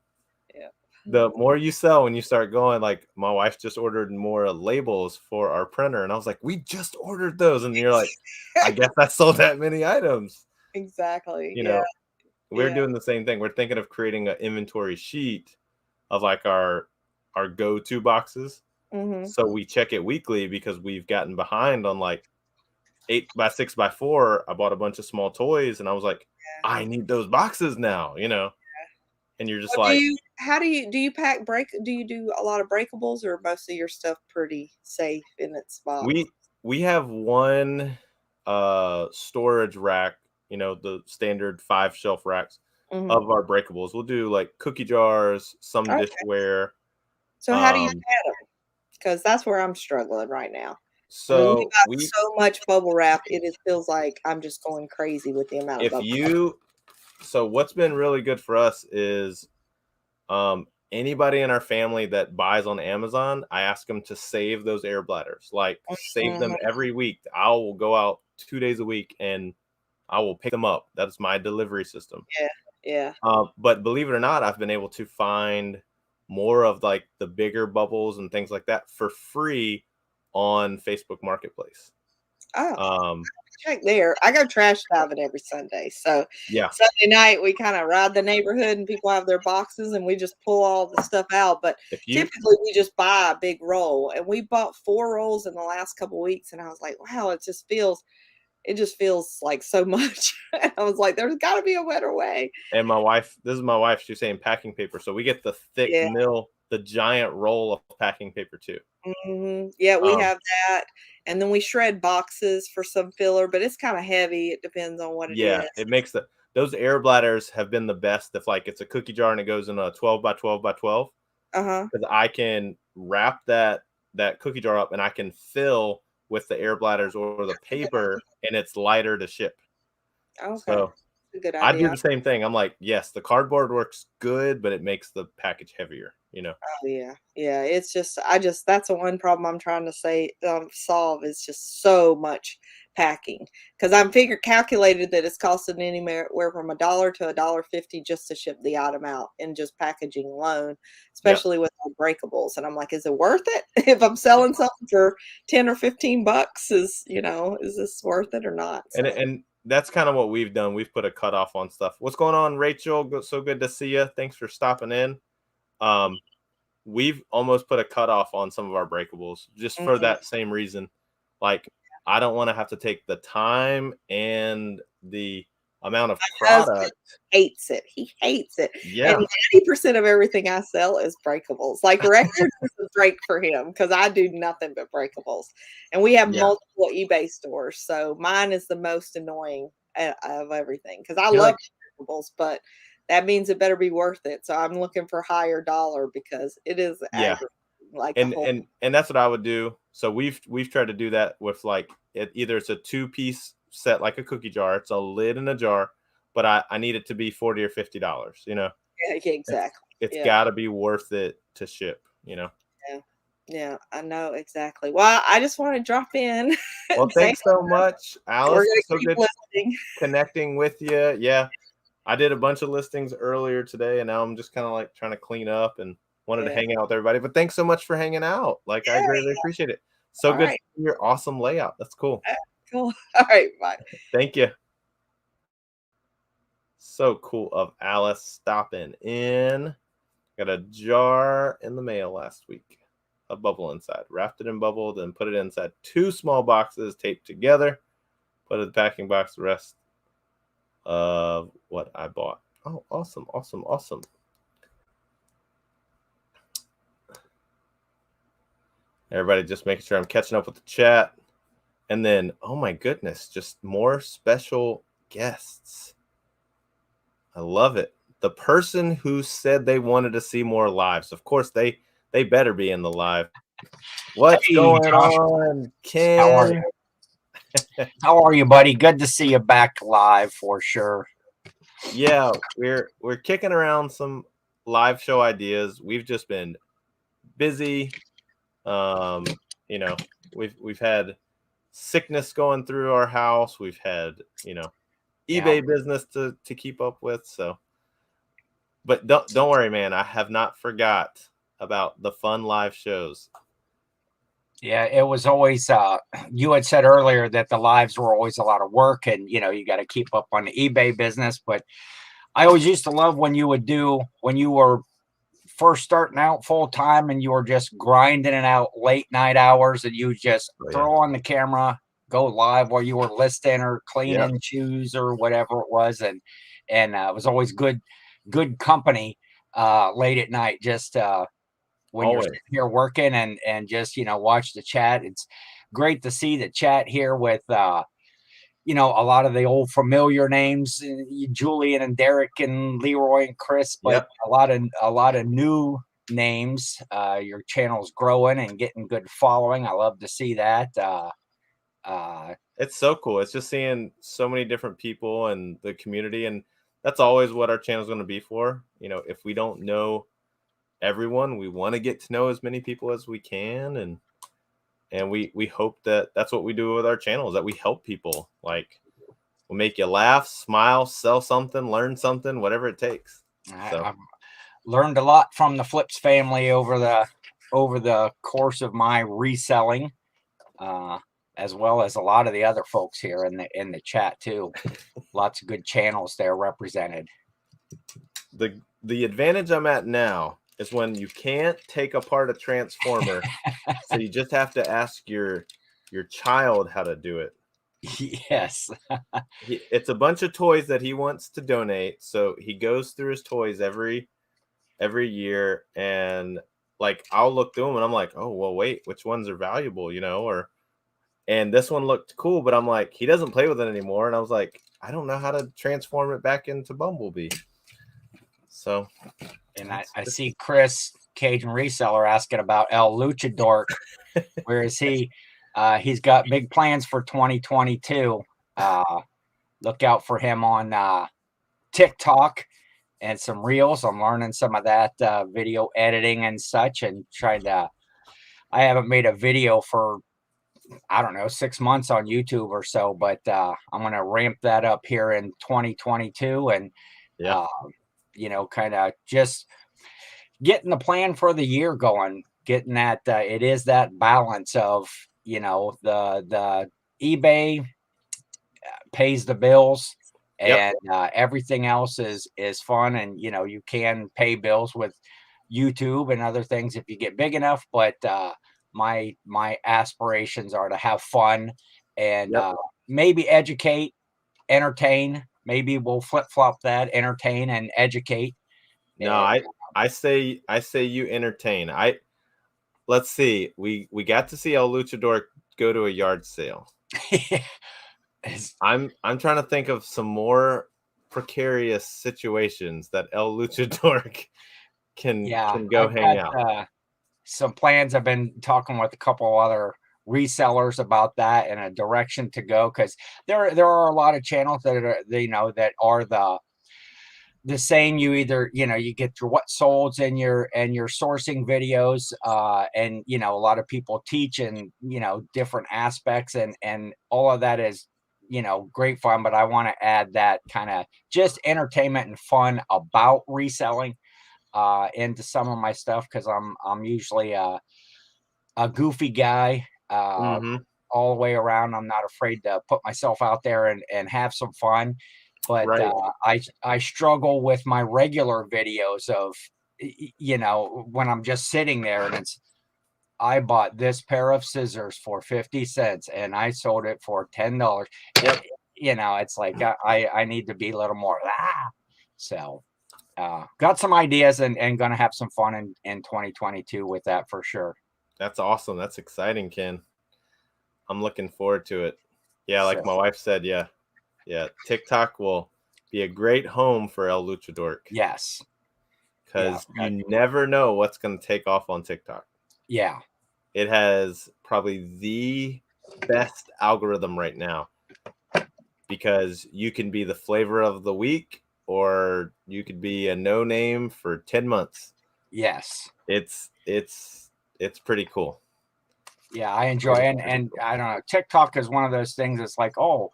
Yeah. The more you sell when you start going, like my wife just ordered more labels for our printer, and I was like, we just ordered those. And you're like, I guess I sold that many items. Exactly. You Yeah. know, we're Yeah. doing the same thing. We're thinking of creating an inventory sheet of like our go-to boxes. Mhm. So we check it weekly because we've gotten behind on like 8 by 6 by 4. I bought a bunch of small toys and I was like, I need those boxes now. And you're just Well, like, how do you pack do you do a lot of breakables, or most of your stuff pretty safe in its box? we have one storage rack, the standard 5 shelf racks Mhm. of our breakables. We'll do like cookie jars, some Okay. dishware. So how do you Um, pad them? Because that's where I'm struggling right now. I mean, we so got we so much bubble wrap, feels like I'm just going crazy with the amount of if bubble wrap. you so what's been really good for us is Anybody in our family that buys on Amazon, I ask them to save those air bladders, like save them Mhm. every week. I will go out 2 days a week and I will pick them up. That's my delivery system. Yeah, yeah. But believe it or not, I've been able to find more of like the bigger bubbles and things like that for free on Facebook Marketplace. Oh, Um, check there. I go trash diving every Sunday. So yeah, Sunday night we kind of ride the neighborhood and people have their boxes and we just pull all the stuff out. But if you typically we just buy a big roll and we bought 4 rolls in the last couple weeks and I was like, wow, it just feels like so much. And I was like, there's got to be a better way. and my wife, this is my wife, she's saying packing paper. So we get the thick Yeah. mill, the giant roll of packing paper too. Yeah, we Um, have that. And then we shred boxes for some filler, but it's kind of heavy. It depends on what it yeah, is. it makes those air bladders have been the best if like it's a cookie jar and it goes in a 12 by 12 by 12, Uh-huh. because I can wrap that cookie jar up and I can fill with the air bladders or the paper and it's lighter to ship. Okay. So A good I do idea. the same thing. I'm like, yes, the cardboard works good, but it makes the package heavier, you know? Oh, yeah. Yeah, it's just that's the one problem I'm trying to solve is just so much packing. Because 'Cause I'm calculated that it's costing anywhere from $1 to $1.50 just to ship the item out in just packaging alone, Yeah. especially with the breakables, and I'm like, "Is it worth it? If I'm selling something for 10 or 15 bucks, is this worth it or not?" So And that's kind of what we've done. We've put a cutoff on stuff. What's going on, Rachel? So good to see you. Thanks for stopping in. Um, we've almost put a cutoff on some of our breakables just for mhm. that same reason. Like, I don't want to have to take the time and the amount of Husband product. hates it. He hates it, and Yeah, 80% of everything I sell is breakables. Like, records is a break for him because I do nothing but breakables, and we have yeah. multiple eBay stores, so mine is the most annoying of everything because I You're love like, breakables, but that means it better be worth it, so I'm looking for higher dollar because it is yeah. aggravating, like, the and whole and and that's what I would do. So we've tried to do that with like either it's a two-piece set like a cookie jar, it's a lid in a jar, but I need it to be $40 or $50. yeah, yeah, It's exactly. it's Yeah. got to be worth it to ship. Yeah. Yeah, I know, exactly. Well, I just wanna drop in Well, and say thanks so much, we're Alice. gonna So keep good listening. connecting with you. Yeah, I did a bunch of listings earlier today, and now I'm just kind of like trying to clean up and wanted to Yeah. hang out with everybody. But thanks so much for hanging out. Like, I Yeah, greatly appreciate it. So good to alright. see your awesome layout. That's cool. Cool. Alright, bye. Thank you. So cool of Alice stopping in. Got a jar in the mail last week. A bubble inside. Wrapped it in bubble, then put it inside 2 small boxes taped together. Put it in the packing box. The rest of what I bought. Oh, awesome, awesome, awesome. Everybody just making sure I'm catching up with the chat. And then, oh my goodness, just more special guests. I love it. The person who said they wanted to see more lives. Of course, they better be in the live. What's Hey, going Josh. on, How are Ken? you? How are you, buddy? Good to see you back live for sure. Yeah, we're kicking around some live show ideas. We've just been busy. Um, you know, we've had sickness going through our house. We've had, Yeah. eBay business to keep up with. So, but don't worry, man. I have not forgot about the fun live shows. Yeah, it was always you had said earlier that the lives were always a lot of work and you got to keep up on the eBay business, but I always used to love when you would do when you were first starting out full time and you were just grinding it out late night hours and you just Oh, yeah. throw on the camera, go live while you were listing or Yep. cleaning shoes or whatever it was, and it was always good company late at night, just when you're Always. sitting here working and just watch the chat. It's great to see the chat here with a lot of the old familiar names, Julian and Derek and Leroy and Chris, but Yep. a lot of new names. Your channel's growing and getting good following. I love to see that. It's so cool. It's just seeing so many different people and the community, and that's always what our channel is going to be for. If we don't know everyone. We want to get to know as many people as we can, and we hope that that's what we do with our channel, is that we help people. Like, we'll make you laugh, smile, sell something, learn something, whatever it takes. So I've learned a lot from the Flips family over the course of my reselling, as well as a lot of the other folks here in the chat too. Lots of good channels there represented. the advantage I'm at now is when you can't take apart a transformer, so you just have to ask your child how to do it. Yes. It's a bunch of toys that he wants to donate, so he goes through his toys every year, and like, I'll look through them and I'm like, oh well, wait, which ones are valuable, and this one looked cool, but I'm like, he doesn't play with it anymore, and I was like, I don't know how to transform it back into Bumblebee. So, and I see Chris Cajun Reseller asking about El Luchador. Where is he? He's got big plans for 2022. Look out for him on TikTok and some reels. I'm learning some of that video editing and such, and I haven't made a video for, I don't know, 6 months on YouTube or so, but I'm going to ramp that up here in 2022, and kind of just getting the plan for the year going, getting that it is that balance of, the eBay pays the bills, and everything else is fun, and you can pay bills with YouTube and other things if you get big enough, but my aspirations are to have fun and maybe educate, entertain. Maybe we'll flip-flop that, entertain and educate. No, I say you entertain. Let's see. We got to see El Luchador go to a yard sale. I'm trying to think of some more precarious situations that El Luchador can go hang out. Some plans. I've been talking with a couple other resellers about that and a direction to go, because there are a lot of channels that are that are the same. You either you get through what solds and your sourcing videos, and a lot of people teach and different aspects, and all of that is great fun, but I want to add that kind of just entertainment and fun about reselling into some of my stuff, because I'm usually a goofy guy all the way around. I'm not afraid to put myself out there and have some fun, but I struggle with my regular videos of when I'm just sitting there and it's, I bought this pair of scissors for 50 cents and I sold it for $10. Yep. It's like I need to be a little more so got some ideas and going to have some fun in 2022 with that for sure. That's awesome. That's exciting, Ken. I'm looking forward to it. Yeah, like my wife said, yeah. TikTok will be a great home for El Luchador. Yes. Because you never know what's going to take off on TikTok. Yeah. It has probably the best algorithm right now, because you can be the flavor of the week, or you could be a no name for 10 months. Yes. It's pretty cool. Yeah, I enjoy it. And I don't know, TikTok is one of those things that's like, oh,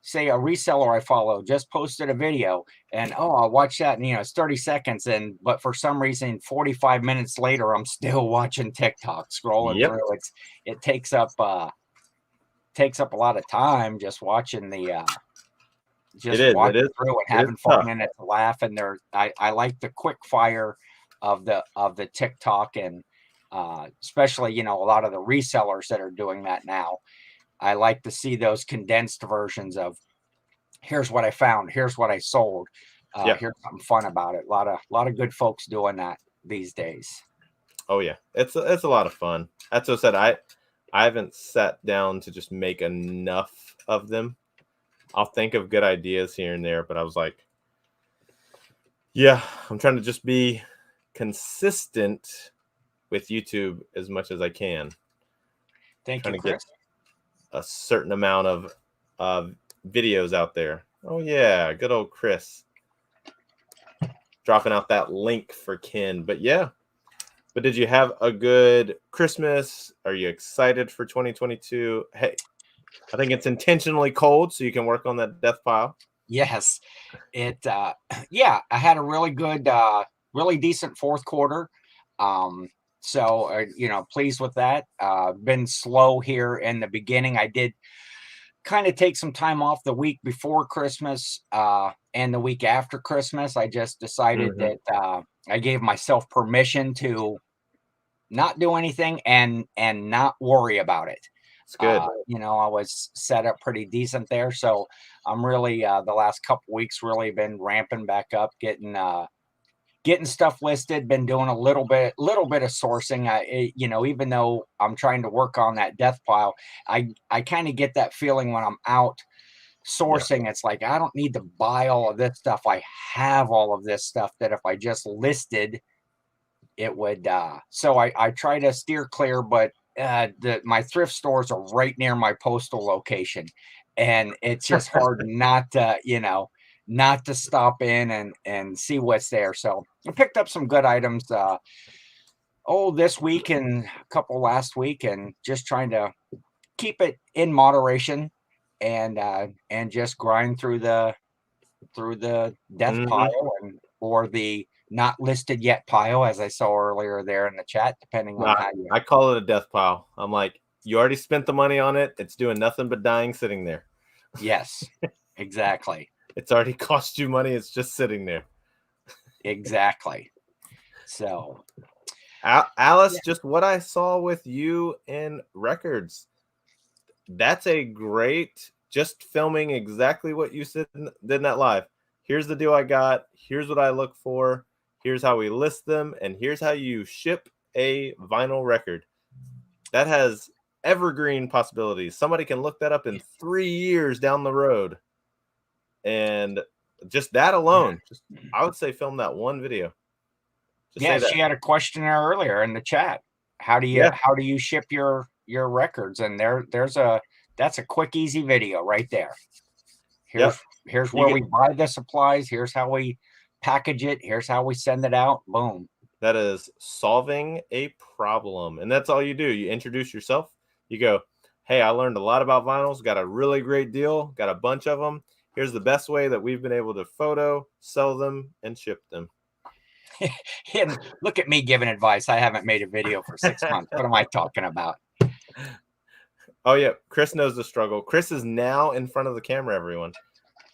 say a reseller I follow just posted a video, and I'll watch that, and it's 30 seconds, but for some reason 45 minutes later I'm still watching TikTok, scrolling through. It takes up a lot of time just watching the watching through and having fun, and it's a laugh, and I like the quick fire of the TikTok, and especially a lot of the resellers that are doing that now. I like to see those condensed versions of, here's what I found, here's what I sold. Here's something fun about it. A lot of good folks doing that these days. Oh yeah, it's a lot of fun. That's what I said. I haven't sat down to just make enough of them. I'll think of good ideas here and there, but I was like, I'm trying to just be consistent with YouTube as much as I can. Thank you, Chris. A certain amount of videos out there. Oh yeah, good old Chris dropping out that link for Ken. But yeah, But did you have a good Christmas? Are you excited for 2022? Hey, I think it's intentionally cold so you can work on that death pile. Yes, it yeah, I had a really good really decent fourth quarter. Um so pleased with that. Been slow here in the beginning. I did kind of take some time off the week before Christmas and the week after Christmas. I just decided Mhm. that I gave myself permission to not do anything and not worry about it. It's good. I was set up pretty decent there, so I'm really the last couple weeks really been ramping back up, getting stuff listed. Been doing a little bit of sourcing. Even though I'm trying to work on that death pile, I kind of get that feeling when I'm out Yeah. sourcing. It's like I don't need to buy all of this stuff. I have all of this stuff that if I just listed, it would. So I try to steer clear, but my thrift stores are right near my postal location, and it's just hard not to stop in and see what's there. So I picked up some good items this week and a couple last week, and just trying to keep it in moderation and just grind through the death Mhm. pile or the not listed yet pile, as I saw earlier there in the chat, depending on Nah, how you. I call it a death pile. I'm like, you already spent the money on it. It's doing nothing but dying sitting there. Yes, exactly. It's already cost you money. It's just sitting there. Exactly. So, Alice, yeah. just what I saw with you in records. That's a great, just filming exactly what you did in that live. Here's the deal I got. Here's what I look for. Here's how we list them. And here's how you ship a vinyl record. That has evergreen possibilities. Somebody can look that up in 3 years down the road. And just that alone, I would say film that one video. Just Yeah, say that. she had a question earlier in the chat. How do you Yeah. how do you ship your records? And that's a quick, easy video right there. Yep. Here's You where get we buy the supplies. Here's how we package it. Here's how we send it out. Boom. that is solving a problem. And that's all you do. You introduce yourself. You go, hey, I learned a lot about vinyls, got a really great deal, got a bunch of them. Here's the best way that we've been able to photo, sell them, and ship them. And look at me giving advice. I haven't made a video for 6 months. What am I talking about? Oh, yeah. Chris knows the struggle. Chris is now in front of the camera, everyone.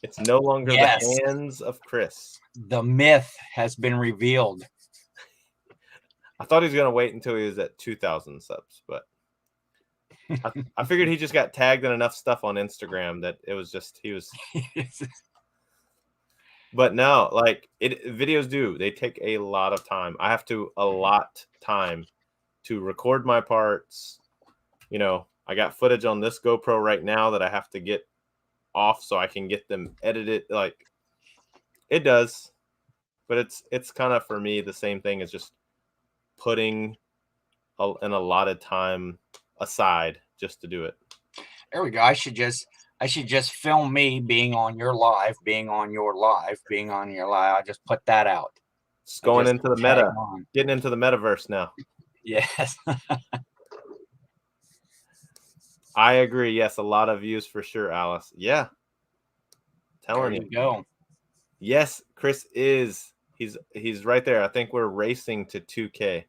It's no longer Yes. the hands of Chris. The myth has been revealed. I thought he was going to wait until he was at 2,000 subs, but I figured he just got tagged in enough stuff on Instagram that it was just, he was. But no, like videos do. They take a lot of time. I have to allot time to record my parts. I got footage on this GoPro right now that I have to get off so I can get them edited. Like it does, but it's kind of for me the same thing as just putting an allotted time aside just to do it. There we go. I should just film me being on your live, being on your live, being on your live. I'll just put that out. It's going into the tag meta, on. getting into the metaverse now. Yes. I agree. Yes, a lot of views for sure, Alice. Yeah. Telling There you go. Yes, Chris is. He's right there. I think we're racing to 2K.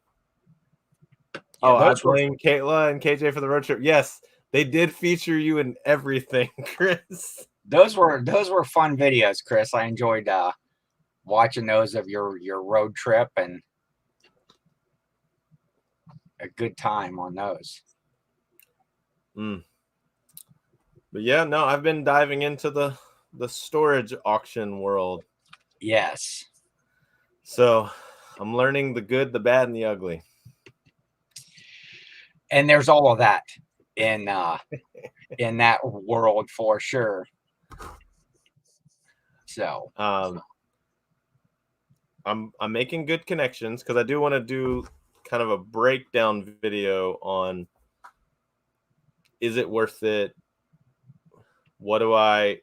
Yeah, I blame Kayla and KJ for the road trip. Yes, they did feature you in everything, Chris. Those were fun videos, Chris. I enjoyed watching those of your road trip and a good time on those. But yeah, no, I've been diving into the storage auction world. Yes. So I'm learning the good, the bad, and the ugly. And there's all of that in that world for sure. So I'm making good connections because I do want to do kind of a breakdown video on, is it worth it? What do I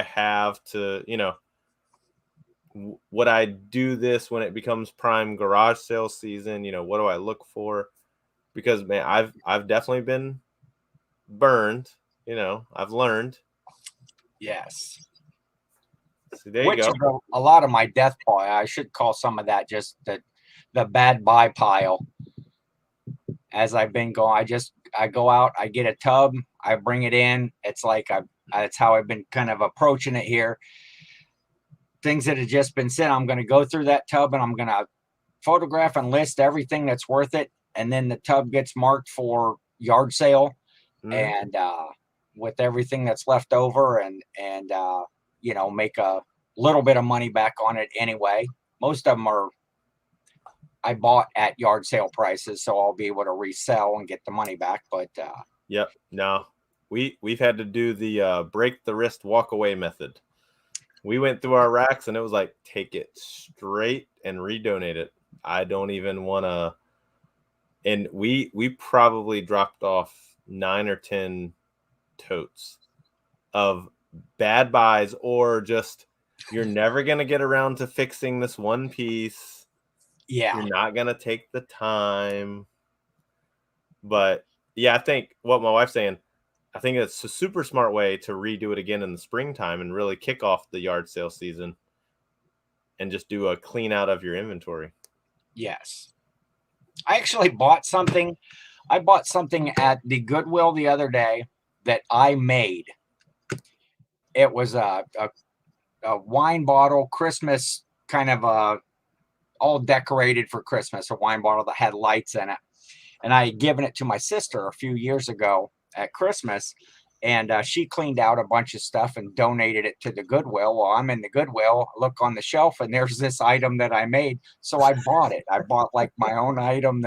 have to, would I do this when it becomes prime garage sale season? You know, what do I look for? Because man, I've definitely been burned. You know, I've learned. Yes. So there you Which go. is a lot of my death pile. I should call some of that just the bad buy pile. As I've been going, I go out, I get a tub, I bring it in. It's like that's how I've been kind of approaching it here. Things that have just been sent, I'm going to go through that tub and I'm going to photograph and list everything that's worth it, and then the tub gets marked for yard sale, and with everything that's left over, and you know, make a little bit of money back on it anyway. Most of them are I bought at yard sale prices, so I'll be able to resell and get the money back. But yep, no, we've had to do the break the wrist walk away method. We went through our racks and it was like, take it straight and redonate it. I don't even want to. And we probably dropped off 9 or 10 totes of bad buys, or just you're never going to get around to fixing this one piece. yeah, You're not going to take the time. But yeah, I think what my wife's saying, I think it's a super smart way to redo it again in the springtime and really kick off the yard sale season and just do a clean out of your inventory. yes. I actually bought something. I bought something at the Goodwill the other day that I made. It was a wine bottle, Christmas kind of all decorated for Christmas, a wine bottle that had lights in it. And I had given it to my sister a few years ago at Christmas, and she cleaned out a bunch of stuff and donated it to the Goodwill. Well, I'm in the Goodwill, look on the shelf, and there's this item that I made. So I bought it. I bought like my own item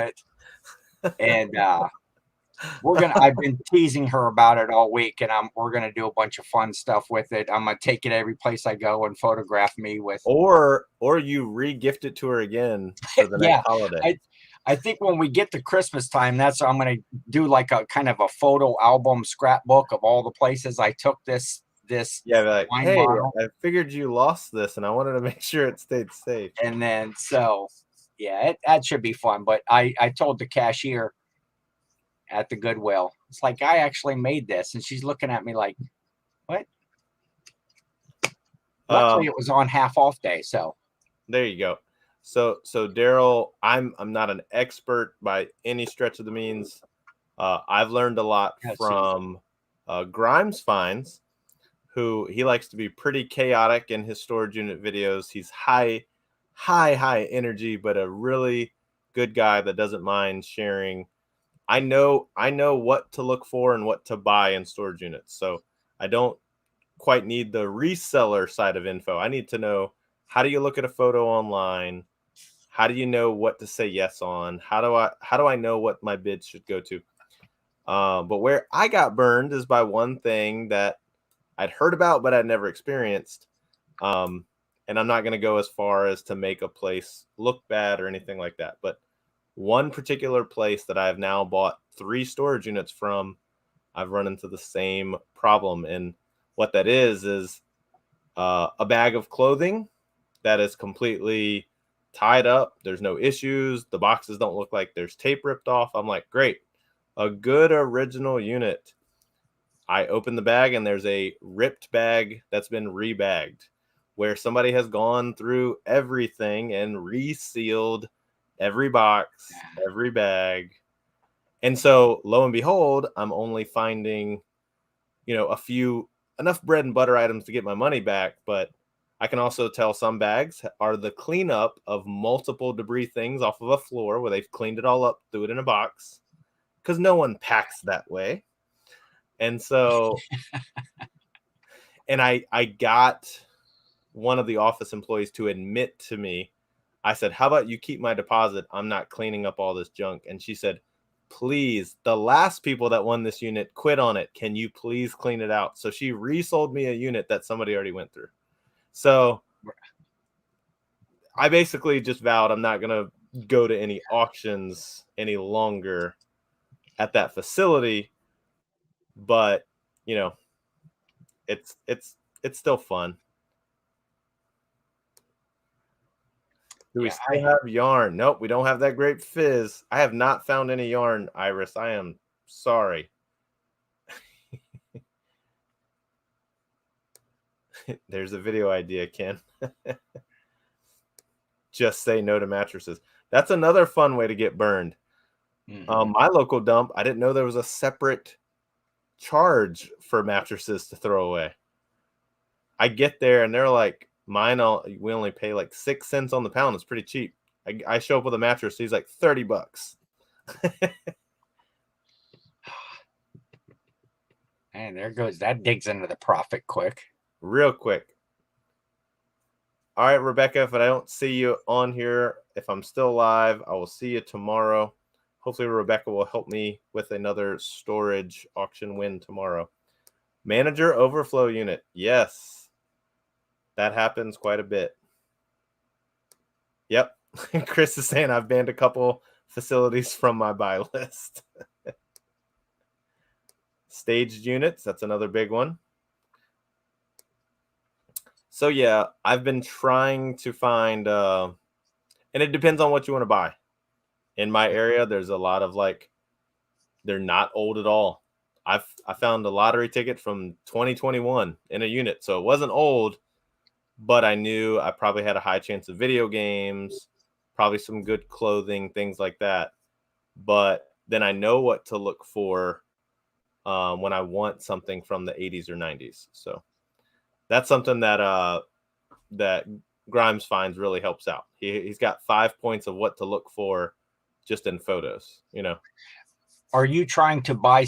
and I've been teasing her about it all week, and we're gonna do a bunch of fun stuff with it. I'm gonna take it every place I go and photograph me with. Or you re-gift it to her again for the next Yeah, holiday. I think when we get to Christmas time, that's I'm going to do like a kind of a photo album scrapbook of all the places I took this Yeah, like, wine hey, bottle. I figured you lost this and I wanted to make sure it stayed safe. And then so yeah, that should be fun. But I told the cashier at the Goodwill, it's like, I actually made this, and she's looking at me like, what? Luckily it was on half off day, so there you go. So Daryl, I'm not an expert by any stretch of the means. I've learned a lot from Grimes Finds, who he likes to be pretty chaotic in his storage unit videos. He's high energy, but a really good guy that doesn't mind sharing. I know what to look for and what to buy in storage units. So I don't quite need the reseller side of info. I need to know, how do you look at a photo online? How do you know what to say yes on? How do I know what my bids should go to? But where I got burned is by one thing that I'd heard about but I'd never experienced. And I'm not going to go as far as to make a place look bad or anything like that. But one particular place that I've now bought 3 storage units from, I've run into the same problem. And what that is a bag of clothing that is completely tied up. There's no issues. The boxes don't look like there's tape ripped off. I'm like, great, a good original unit. I open the bag and there's a ripped bag that's been rebagged, where somebody has gone through everything and resealed every box, every bag. And so lo and behold, I'm only finding, a few enough bread and butter items to get my money back. But I can also tell some bags are the cleanup of multiple debris things off of a floor where they've cleaned it all up, threw it in a box, because no one packs that way. And so, and I got one of the office employees to admit to me, I said, how about you keep my deposit? I'm not cleaning up all this junk. And she said, please, the last people that won this unit quit on it. Can you please clean it out? So she resold me a unit that somebody already went through. So I basically just vowed I'm not going to go to any auctions any longer at that facility. But, it's still fun. Do we Yeah, still have yarn? Nope, we don't have that grape fizz. I have not found any yarn, Iris. I am sorry. There's a video idea, Ken. Just say no to mattresses. That's another fun way to get burned. My local dump, I didn't know there was a separate charge for mattresses to throw away. I get there and they're like, we only pay like 6 cents on the pound. It's pretty cheap. I show up with a mattress. He's like $30. And there goes, that digs into the profit quick. Real quick. All right, Rebecca, if I don't see you on here, if I'm still live, I will see you tomorrow. Hopefully Rebecca will help me with another storage auction win tomorrow. Manager overflow unit. Yes. That happens quite a bit. Yep. Chris is saying I've banned a couple facilities from my buy list. Staged units. That's another big one. So yeah, I've been trying to find, and it depends on what you want to buy. In my area, there's a lot of they're not old at all. I found a lottery ticket from 2021 in a unit, so it wasn't old, but I knew I probably had a high chance of video games, probably some good clothing, things like that. But then I know what to look for when I want something from the 80s or 90s. So that's something that that Grimes finds really helps out. He's got 5 points of what to look for just in photos, Are you trying to buy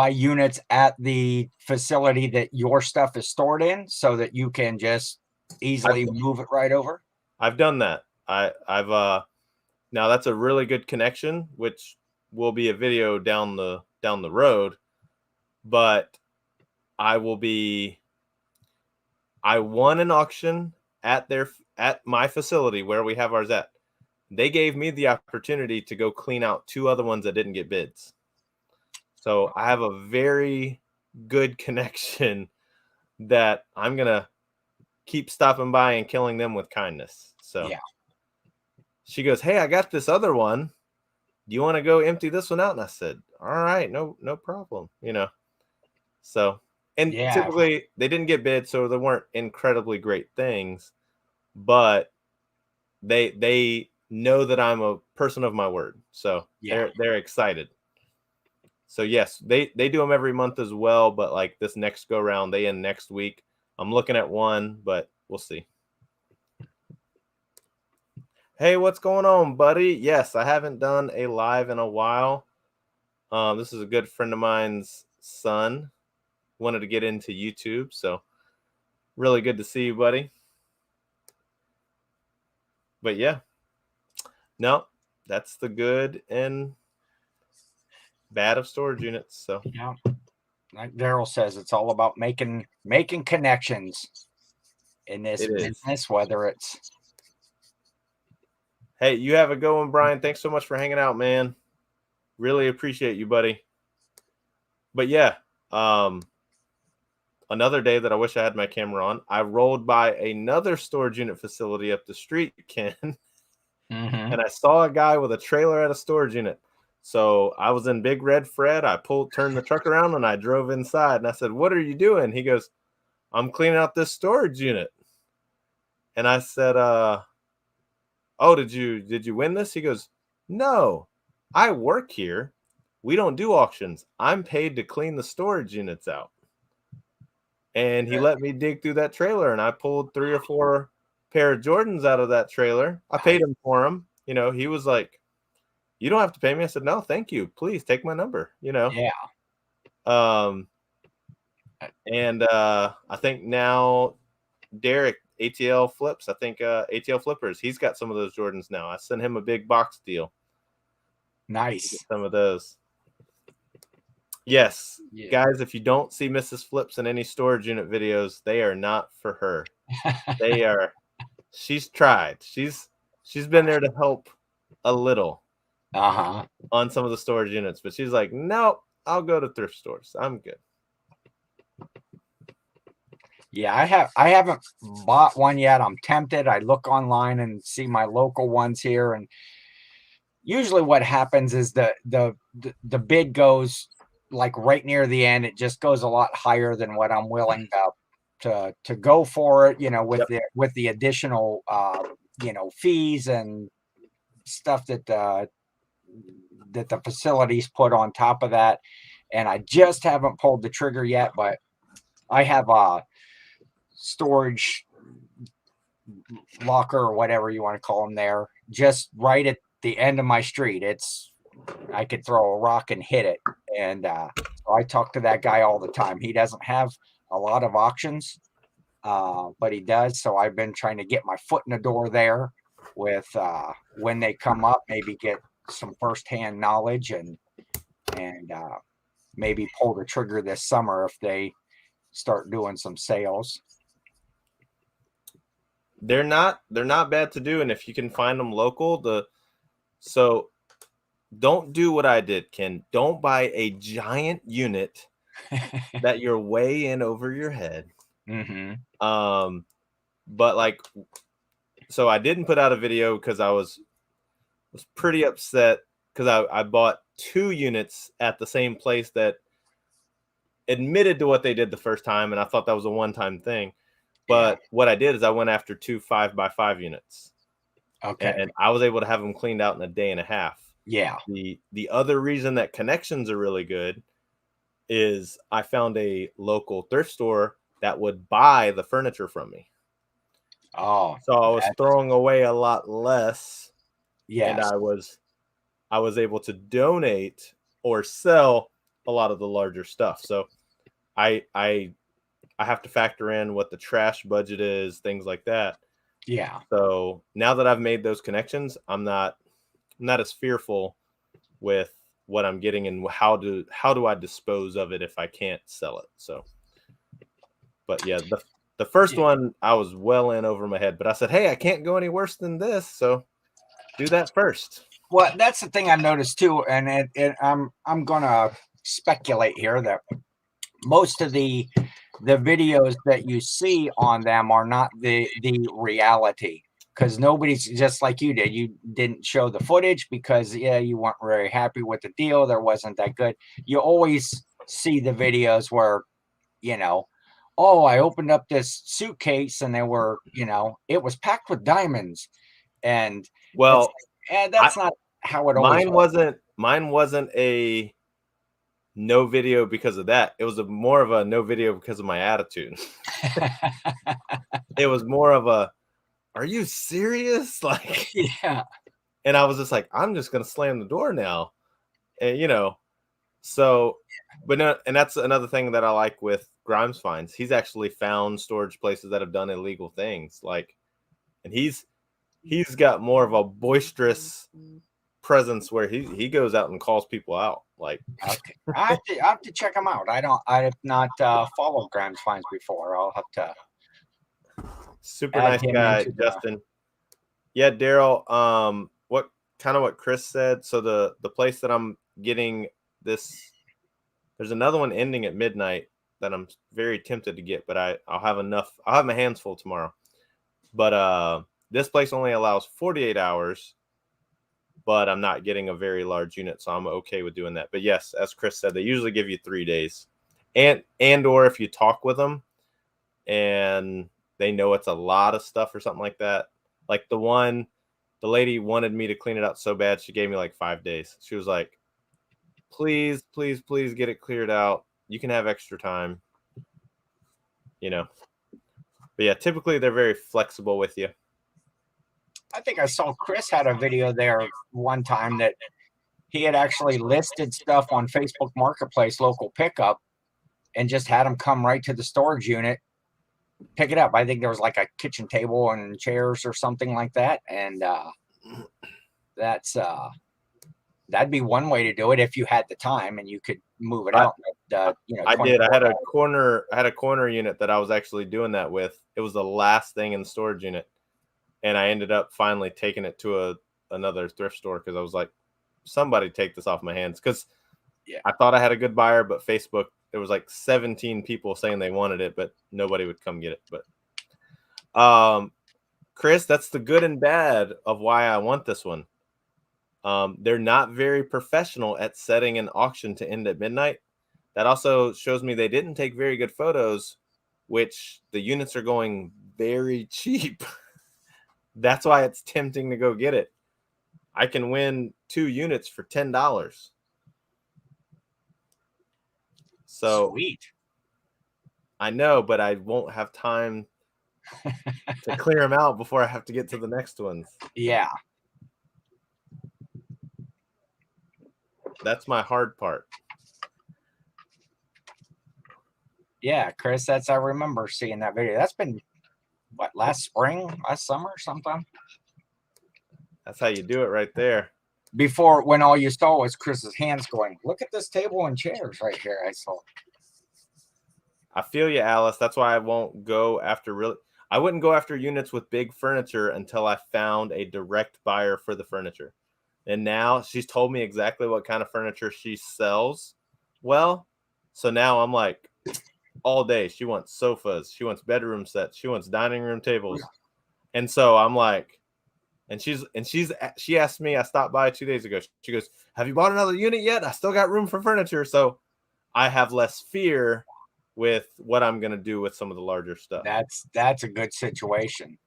units at the facility that your stuff is stored in so that you can just easily move it right over? I've done that. I've now that's a really good connection, which will be a video down the road, but I won an auction at my facility where we have ours at. They gave me the opportunity to go clean out 2 other ones that didn't get bids. So I have a very good connection that I'm going to keep stopping by and killing them with kindness. So yeah. She goes, "Hey, I got this other one. Do you want to go empty this one out?" And I said, "All right, no problem." So, and typically they didn't get bid, so they weren't incredibly great things, but they know that I'm a person of my word. So they're excited. So yes, they do them every month as well, but like this next go round, they end next week. I'm looking at one, but we'll see. Hey, what's going on, buddy? Yes, I haven't done a live in a while. This is a good friend of mine's son. Wanted to get into YouTube, so really good to see you, buddy. But yeah, no, that's the good and bad of storage units. So yeah, like Daryl says, it's all about making connections in this business, whether it's. Hey, you have a good one, Brian. Thanks so much for hanging out, man. Really appreciate you, buddy. But yeah, another day that I wish I had my camera on, I rolled by another storage unit facility up the street, Ken, and I saw a guy with a trailer at a storage unit. So I was in Big Red Fred. I turned the truck around and I drove inside and I said, "What are you doing?" He goes, "I'm cleaning out this storage unit." And I said, "Oh, did you win this?" He goes, "No, I work here. We don't do auctions. I'm paid to clean the storage units out." And he let me dig through that trailer and I pulled 3 or 4 pair of Jordans out of that trailer. I paid him for them. He was like, "You don't have to pay me." I said, "No, thank you. Please take my number." Yeah. And I think now Derek ATL Flips, I think ATL Flippers, he's got some of those Jordans now. I sent him a big box deal. Nice. Some of those. Yes, guys, if you don't see Mrs. Flips in any storage unit videos, they are not for her. They are. She's tried. She's been there to help a little on some of the storage units, but she's like, "Nope, I'll go to thrift stores. I'm good." Yeah, I haven't bought one yet. I'm tempted. I look online and see my local ones here, and usually what happens is the bid goes like right near the end. It just goes a lot higher than what I'm willing to go for it, Yep. with the additional fees and stuff that the facilities put on top of that. And I just haven't pulled the trigger yet, but I have a storage locker or whatever you want to call them there, just right at the end of my street. I could throw a rock and hit it. And so I talk to that guy all the time. He doesn't have a lot of auctions, but he does. So I've been trying to get my foot in the door there with when they come up, maybe get some firsthand knowledge and maybe pull the trigger this summer if they start doing some sales. They're not bad to do, and if you can find them local, so don't do what I did, Ken. Don't buy a giant unit that you're way in over your head. Mm-hmm. But like, so I didn't put out a video because I was pretty upset because I bought 2 units at the same place that admitted to what they did the first time, and I thought that was a one-time thing. But what I did is I went after 2 5x5 units. Okay. And I was able to have them cleaned out in a day and a half. Yeah. The other reason that connections are really good is I found a local thrift store that would buy the furniture from me. Oh, so I was throwing away a lot less. Yes. And I was able to donate or sell a lot of the larger stuff. So I have to factor in what the trash budget is, things like that. Yeah. So now that I've made those connections, I'm not as fearful with what I'm getting and how do I dispose of it if I can't sell it. So, but yeah, the first one I was well in over my head, but I said, hey, I can't go any worse than this, so do that first. Well, that's the thing I've noticed too, and I'm gonna speculate here that most of the videos that you see on them are not the reality, because nobody's, just like you did, you didn't show the footage because you weren't very happy with the deal. There wasn't that good. You always see the videos where oh, I opened up this suitcase and there were it was packed with diamonds, and well, that's not how it always mine wasn't a no video because of that. It was more of a no video because of my attitude. It was more of a, are you serious? Like, yeah. And I was just like, I'm just gonna slam the door now, and so, but no, and that's another thing that I like with Grimes Finds. He's actually found storage places that have done illegal things, and he's got more of a boisterous presence where he goes out and calls people out. Like, okay, I have to check him out. I have not followed Grimes Finds before. I'll have to. Super nice guy, Justin. Yeah, Daryl. What Chris said. So the place that I'm getting this, there's another one ending at midnight that I'm very tempted to get, but I'll have enough. I'll have my hands full tomorrow. But this place only allows 48 hours. But I'm not getting a very large unit, so I'm okay with doing that. But yes, as Chris said, they usually give you 3 days, and or if you talk with them, and they know it's a lot of stuff or something like that. Like the lady wanted me to clean it out so bad, she gave me like 5 days. She was like, "Please, please, please get it cleared out. You can have extra time." But yeah, typically they're very flexible with you. I think I saw Chris had a video there one time that he had actually listed stuff on Facebook Marketplace, local pickup, and just had them come right to the storage unit, pick it up. I think there was like a kitchen table and chairs or something like that. And that'd be one way to do it if you had the time and you could move it out. I did. I had a corner unit that I was actually doing that with. It was the last thing in the storage unit. And I ended up finally taking it to another thrift store because I was like, somebody take this off my hands. Because I thought I had a good buyer, but Facebook there was like 17 people saying they wanted it, but nobody would come get it. But Chris, that's the good and bad of why I want this one. They're not very professional at setting an auction to end at midnight. That also shows me they didn't take very good photos, which the units are going very cheap. That's why it's tempting to go get it. I can win 2 units for $10. So Sweet. I know, but I won't have time to clear them out before I have to get to the next ones. Yeah. That's my hard part. Yeah, Chris, I remember seeing that video. That's been what, last summer, sometime? That's how you do it right there. Before, when all you saw was Chris's hands going, look at this table and chairs right here. I feel you, Alice. That's why I won't go after I wouldn't go after units with big furniture until I found a direct buyer for the furniture. And now she's told me exactly what kind of furniture she sells. Well, so now I'm like, all day, she wants sofas, she wants bedroom sets, she wants dining room tables. And so I'm like, she asked me, I stopped by 2 days ago. She goes, have you bought another unit yet? I still got room for furniture. So I have less fear with what I'm going to do with some of the larger stuff. That's a good situation.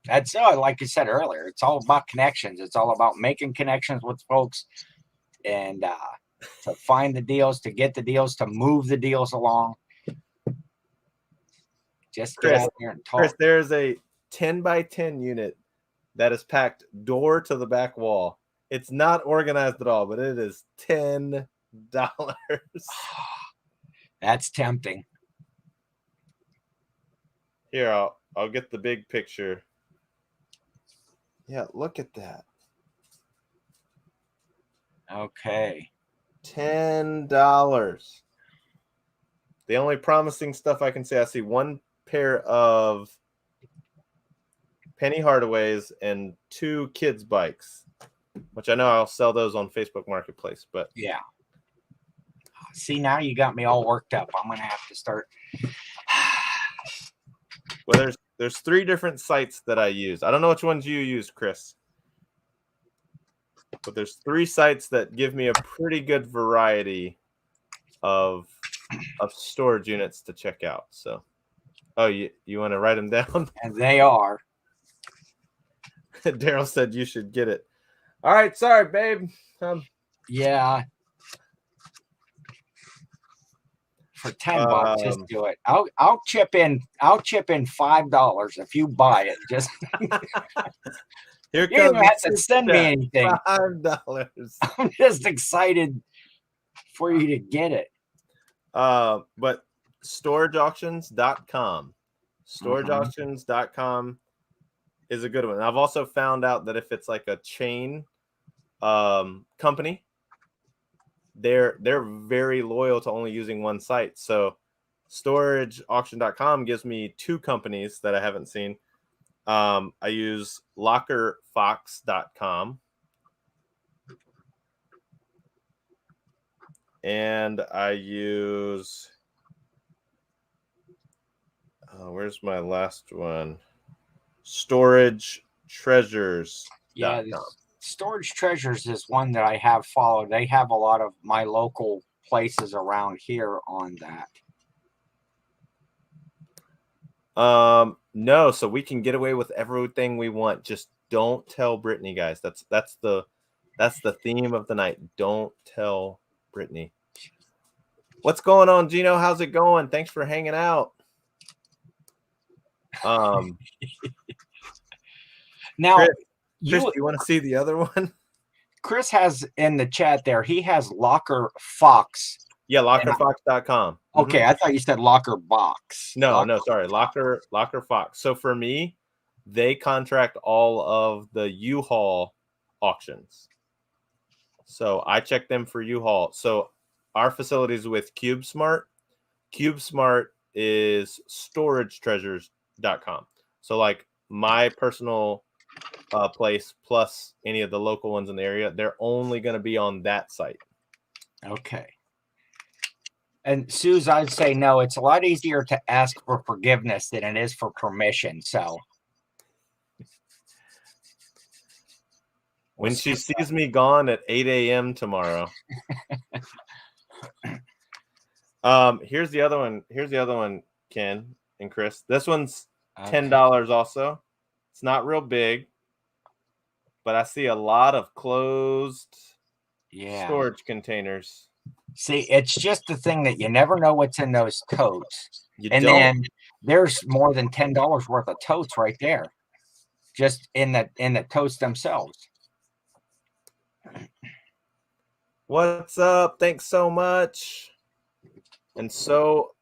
That's like you said earlier, it's all about connections. It's all about making connections with folks and to find the deals, to get the deals, to move the deals along. Just get out there and talk. Chris, there's a 10 by 10 unit that is packed door to the back wall. It's not organized at all, but it is $10. That's tempting. Here, I'll get the big picture. Yeah, look at that. Okay. $10. The only promising stuff I can say, I see one pair of Penny Hardaways and 2 kids' bikes, which I know I'll sell those on Facebook Marketplace. But yeah. See, now you got me all worked up. I'm gonna have to start. Well, there's 3 different sites that I use. I don't know which ones you use, Chris, but there's 3 sites that give me a pretty good variety of storage units to check out. So, oh, you want to write them down? And they are. Daryl said you should get it. All right, sorry, babe. Yeah. For $10, just do it. I'll chip in $5 if you buy it. Just here you don't have to send me anything. $5. I'm just excited for you to get it. But storageauctions.com. Storageauctions.com is a good one. I've also found out that if it's like a chain company, they're very loyal to only using one site. So storageauction.com gives me 2 companies that I haven't seen. I use lockerfox.com and I use where's my last one? Storage Treasures. Yeah, Storage Treasures is one that I have followed. They have a lot of my local places around here on that. No, so we can get away with everything we want. Just don't tell Brittany, guys. That's the theme of the night. Don't tell Brittany. What's going on, Gino? How's it going? Thanks for hanging out. Now, Chris, do you want to see the other one? Chris has in the chat there, he has Locker Fox. Yeah, lockerfox.com. Okay, I thought you said Locker Box. No, sorry. Locker Fox. So for me, they contract all of the U-Haul auctions. So I check them for U-Haul. So our facility is with CubeSmart. CubeSmart is storagetreasures.com. So like my personal place plus any of the local ones in the area, they're only going to be on that site. Okay. And Suze, I'd say no. It's a lot easier to ask for forgiveness than it is for permission. So When she sees me gone at 8 a.m. tomorrow. Here's the other one. Here's the other one, Ken and Chris. This one's $10 also. It's not real big, but I see a lot of closed storage containers. See, it's just the thing that you never know what's in those totes. You and don't. Then there's more than $10 worth of totes right there, just in the totes themselves. What's up? Thanks so much. And so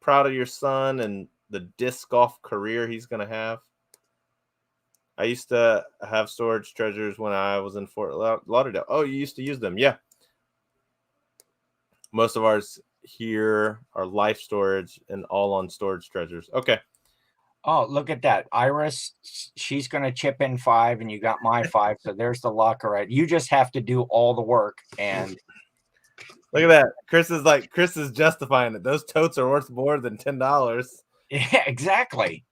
proud of your son and the disc golf career he's going to have. I used to have storage treasures when I was in Fort Lauderdale. Oh, you used to use them. Yeah. Most of ours here are life storage and all on storage treasures. Okay. Oh, look at that. Iris, she's going to chip in 5 and you got my 5. So there's the locker. Right. You just have to do all the work. And look at that. Chris is justifying it. Those totes are worth more than $10. Yeah, exactly.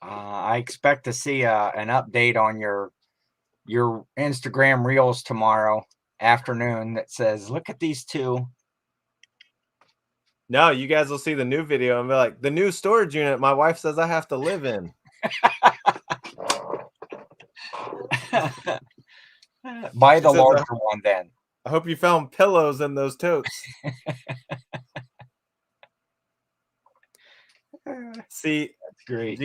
I expect to see an update on your Instagram reels tomorrow afternoon that says, look at these two. No, you guys will see the new video and be like, the new storage unit my wife says I have to live in. Buy the larger one then. I hope you found pillows in those totes. See, that's great.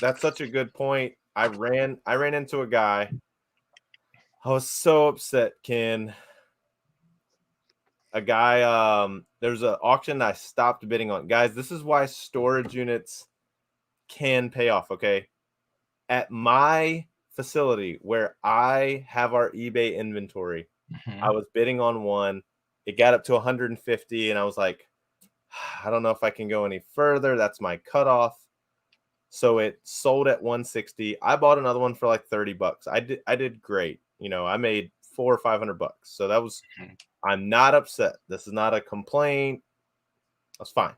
That's such a good point. I ran into a guy. I was so upset, Ken. A guy, there's an auction I stopped bidding on. Guys, this is why storage units can pay off, okay? At my facility where I have our eBay inventory, I was bidding on one. It got up to 150, and I was like, I don't know if I can go any further. That's my cutoff. So it sold at 160. I bought another one for like $30. I did great. I made $400 or $500. So that was, I'm not upset. This is not a complaint. That's fine.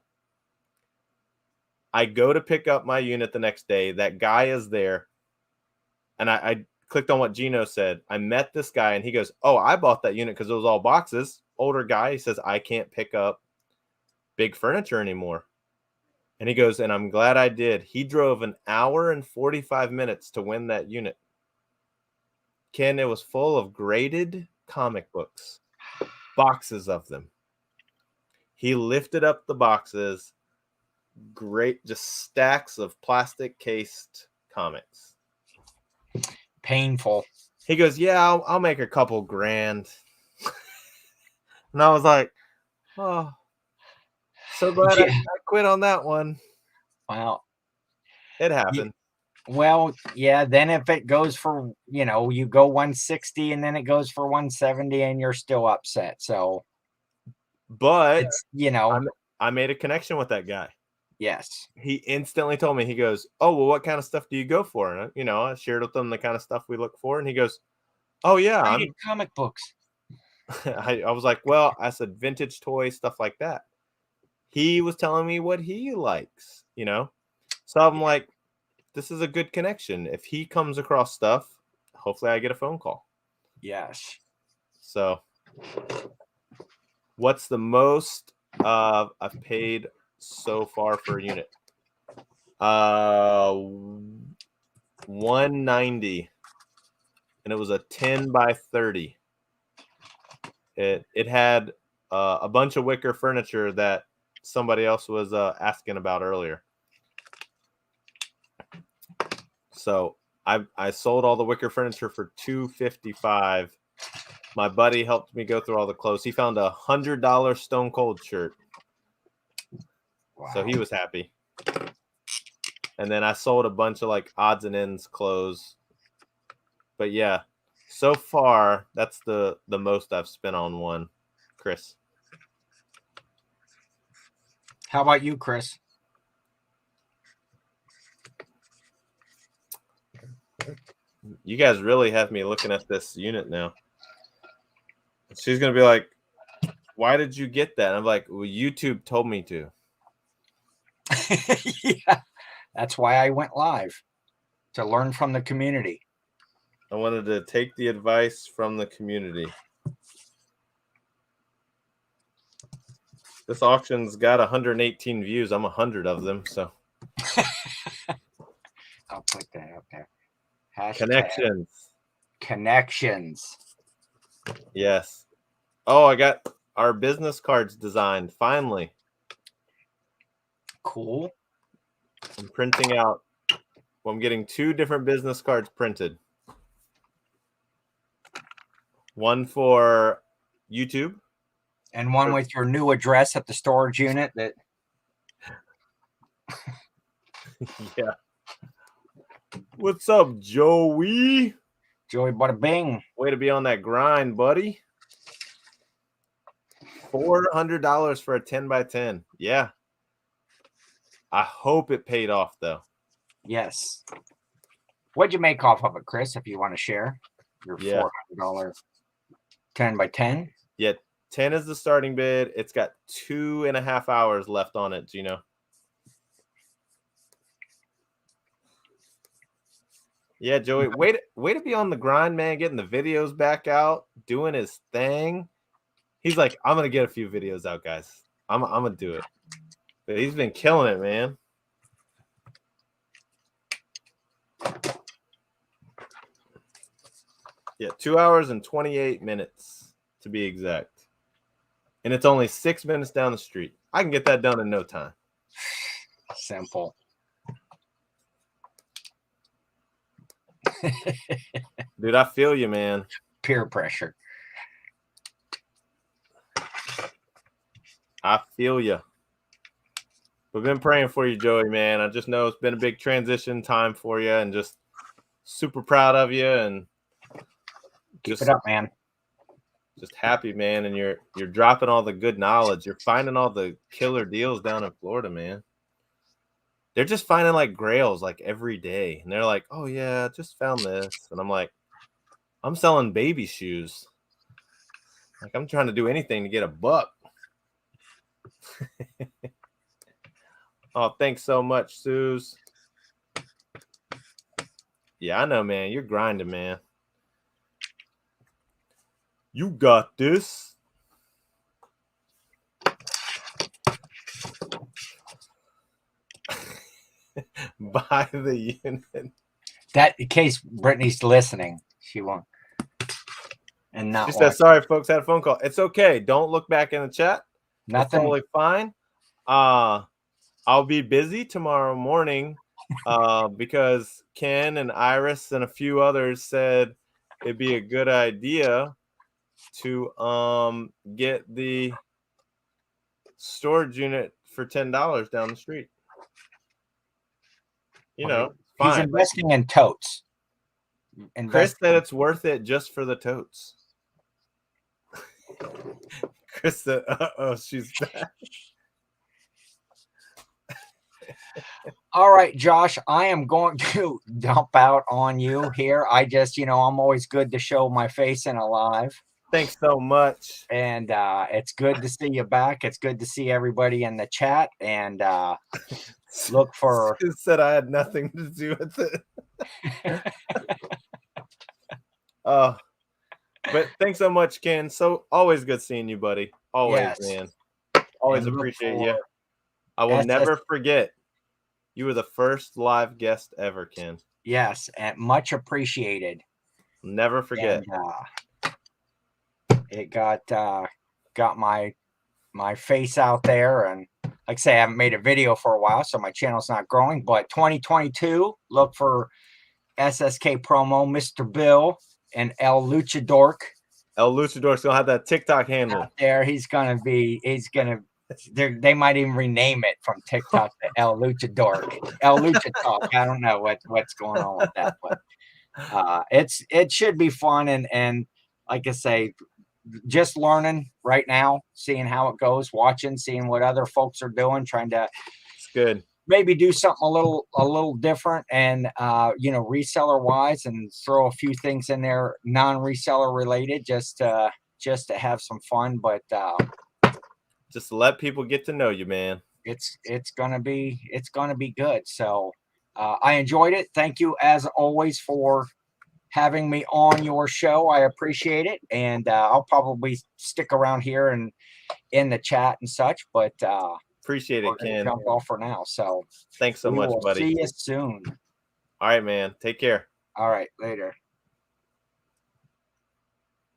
I go to pick up my unit the next day. That guy is there. And I clicked on what Gino said. I met this guy and he goes, oh, I bought that unit because it was all boxes. Older guy. He says, I can't pick up big furniture anymore. And he goes, and I'm glad I did. He drove an hour and 45 minutes to win that unit. Ken, it was full of graded comic books, boxes of them. He lifted up the boxes, great, just stacks of plastic cased comics. Painful. He goes, yeah, I'll make a couple grand. And I was like, oh, so glad I quit on that one. Wow. It happened. Well, yeah, then if it goes for, you go 160 and then it goes for 170 and you're still upset. So, but, it's, I made a connection with that guy. Yes. He instantly told me, he goes, oh, well, what kind of stuff do you go for? And, I shared with him the kind of stuff we look for. And he goes, oh, yeah. I'm comic books. I was like, well, I said vintage toys, stuff like that. He was telling me what he likes, So I'm like, this is a good connection. If he comes across stuff, hopefully I get a phone call. Yes. So what's the most I've paid so far for a unit? 190. And it was a 10 by 30. It had a bunch of wicker furniture that somebody else was asking about earlier. So I sold all the wicker furniture for $255. My buddy helped me go through all the clothes. He found a $100 Stone Cold shirt. Wow. So he was happy. And then I sold a bunch of like odds and ends clothes. But yeah, so far that's the most I've spent on one. Chris. How about you, Chris? You guys really have me looking at this unit now. She's gonna be like, "Why did you get that?" I'm like, "Well, YouTube told me to." Yeah, that's why I went live, to learn from the community. I wanted to take the advice from the community. This auction's got 118 views. I'm 100 of them, so. I'll put that up there. Hashtag Connections. connections. Yes. Oh, I got our business cards designed finally. Cool. I'm printing out. Well, I'm getting 2 different business cards printed. One for YouTube. And one with your new address at the storage unit. That. Yeah. What's up, Joey? Joey bada bing. Way to be on that grind, buddy. $400 for a 10x10. Yeah. I hope it paid off, though. Yes. What'd you make off of it, Chris, if you want to share? Your $400 10x10? Yeah, 10 is the starting bid. It's got 2.5 hours left on it, Gino. Yeah, Joey, way to be on the grind, man, getting the videos back out, doing his thing. He's like, I'm going to get a few videos out, guys. I'm going to do it. But he's been killing it, man. Yeah, 2 hours and 28 minutes to be exact. And it's only 6 minutes down the street. I can get that done in no time. Simple. Dude, I feel you, man. Peer pressure. I feel you. We've been praying for you, Joey, man. I just know it's been a big transition time for you, and just super proud of you, and keep it up, man. Just happy, man. And you're dropping all the good knowledge. You're finding all the killer deals down in Florida, man. They're just finding like grails like every day. And they're like, oh yeah, just found this. And I'm like, I'm selling baby shoes. Like I'm trying to do anything to get a buck. Oh, thanks so much, Suze. Yeah, I know, man. You're grinding, man. You got this. Buy the unit. That in case Brittany's listening, she won't. And not. She said, "Sorry, folks, had a phone call. It's okay. Don't look back in the chat. Nothing. It's totally fine. I'll be busy tomorrow morning because Ken and Iris and a few others said it'd be a good idea to get the storage unit for $10 down the street. You know, fine. He's investing in totes. Chris said it's worth it just for the totes. Chris said, uh-oh, she's back. All right, Josh, I am going to dump out on you here. I just, I'm always good to show my face in a live. Thanks so much. And it's good to see you back. It's good to see everybody in the chat. And look for. Who said I had nothing to do with it? But thanks so much, Ken. So always good seeing you, buddy. Always, yes. Man. Always appreciate you. I will never forget. You were the first live guest ever, Ken. Yes, and much appreciated. Never forget. And, it got my face out there, and like I say, I haven't made a video for a while, so my channel's not growing. But 2022, look for SSK promo, Mr. Bill and El Luchadork. El Luchadork's gonna have that TikTok handle out there. He's gonna. They might even rename it from TikTok to El Luchadork, El Lucha Talk. I don't know what's going on with that, but it should be fun, and like I say, just learning right now, seeing how it goes, watching, seeing what other folks are doing, trying to. It's good. Maybe do something a little different, and reseller wise, and throw a few things in there non-reseller related, just just to have some fun, but just to let people get to know you, man. it's gonna be good. So I enjoyed it. Thank you as always for having me on your show. I appreciate it, and I'll probably stick around here and in the chat and such. But appreciate it, Ken. Jump off for now. So thanks so much, buddy. See you soon. All right, man. Take care. All right, later.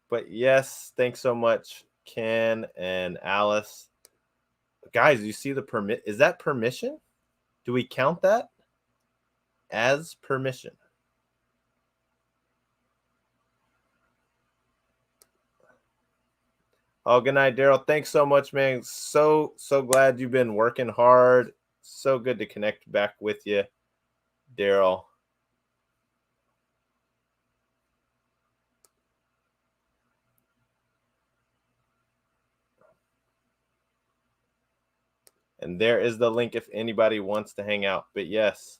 But yes, thanks so much, Ken and Alice. Guys, you see the permit? Is that permission? Do we count that as permission? Oh, good night, Daryl. Thanks so much, man. So glad you've been working hard. So good to connect back with you, Daryl. And there is the link if anybody wants to hang out. But yes,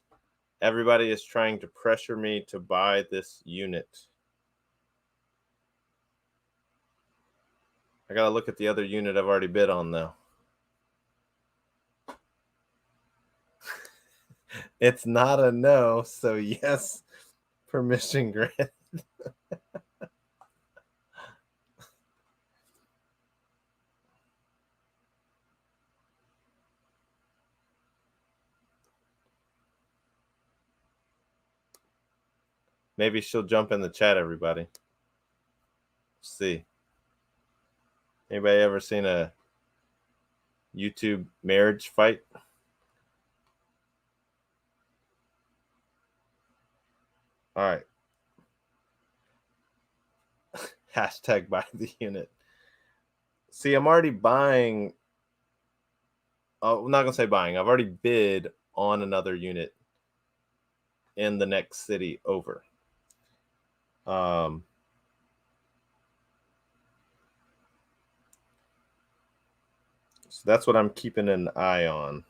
everybody is trying to pressure me to buy this unit. I got to look at the other unit I've already bid on, though. It's not a no, so yes, permission granted. Maybe she'll jump in the chat, everybody. Let's see. Anybody ever seen a YouTube marriage fight? All right. Hashtag buy the unit. See, I'm already buying. I'm not going to say buying. I've already bid on another unit in the next city over. So that's what I'm keeping an eye on.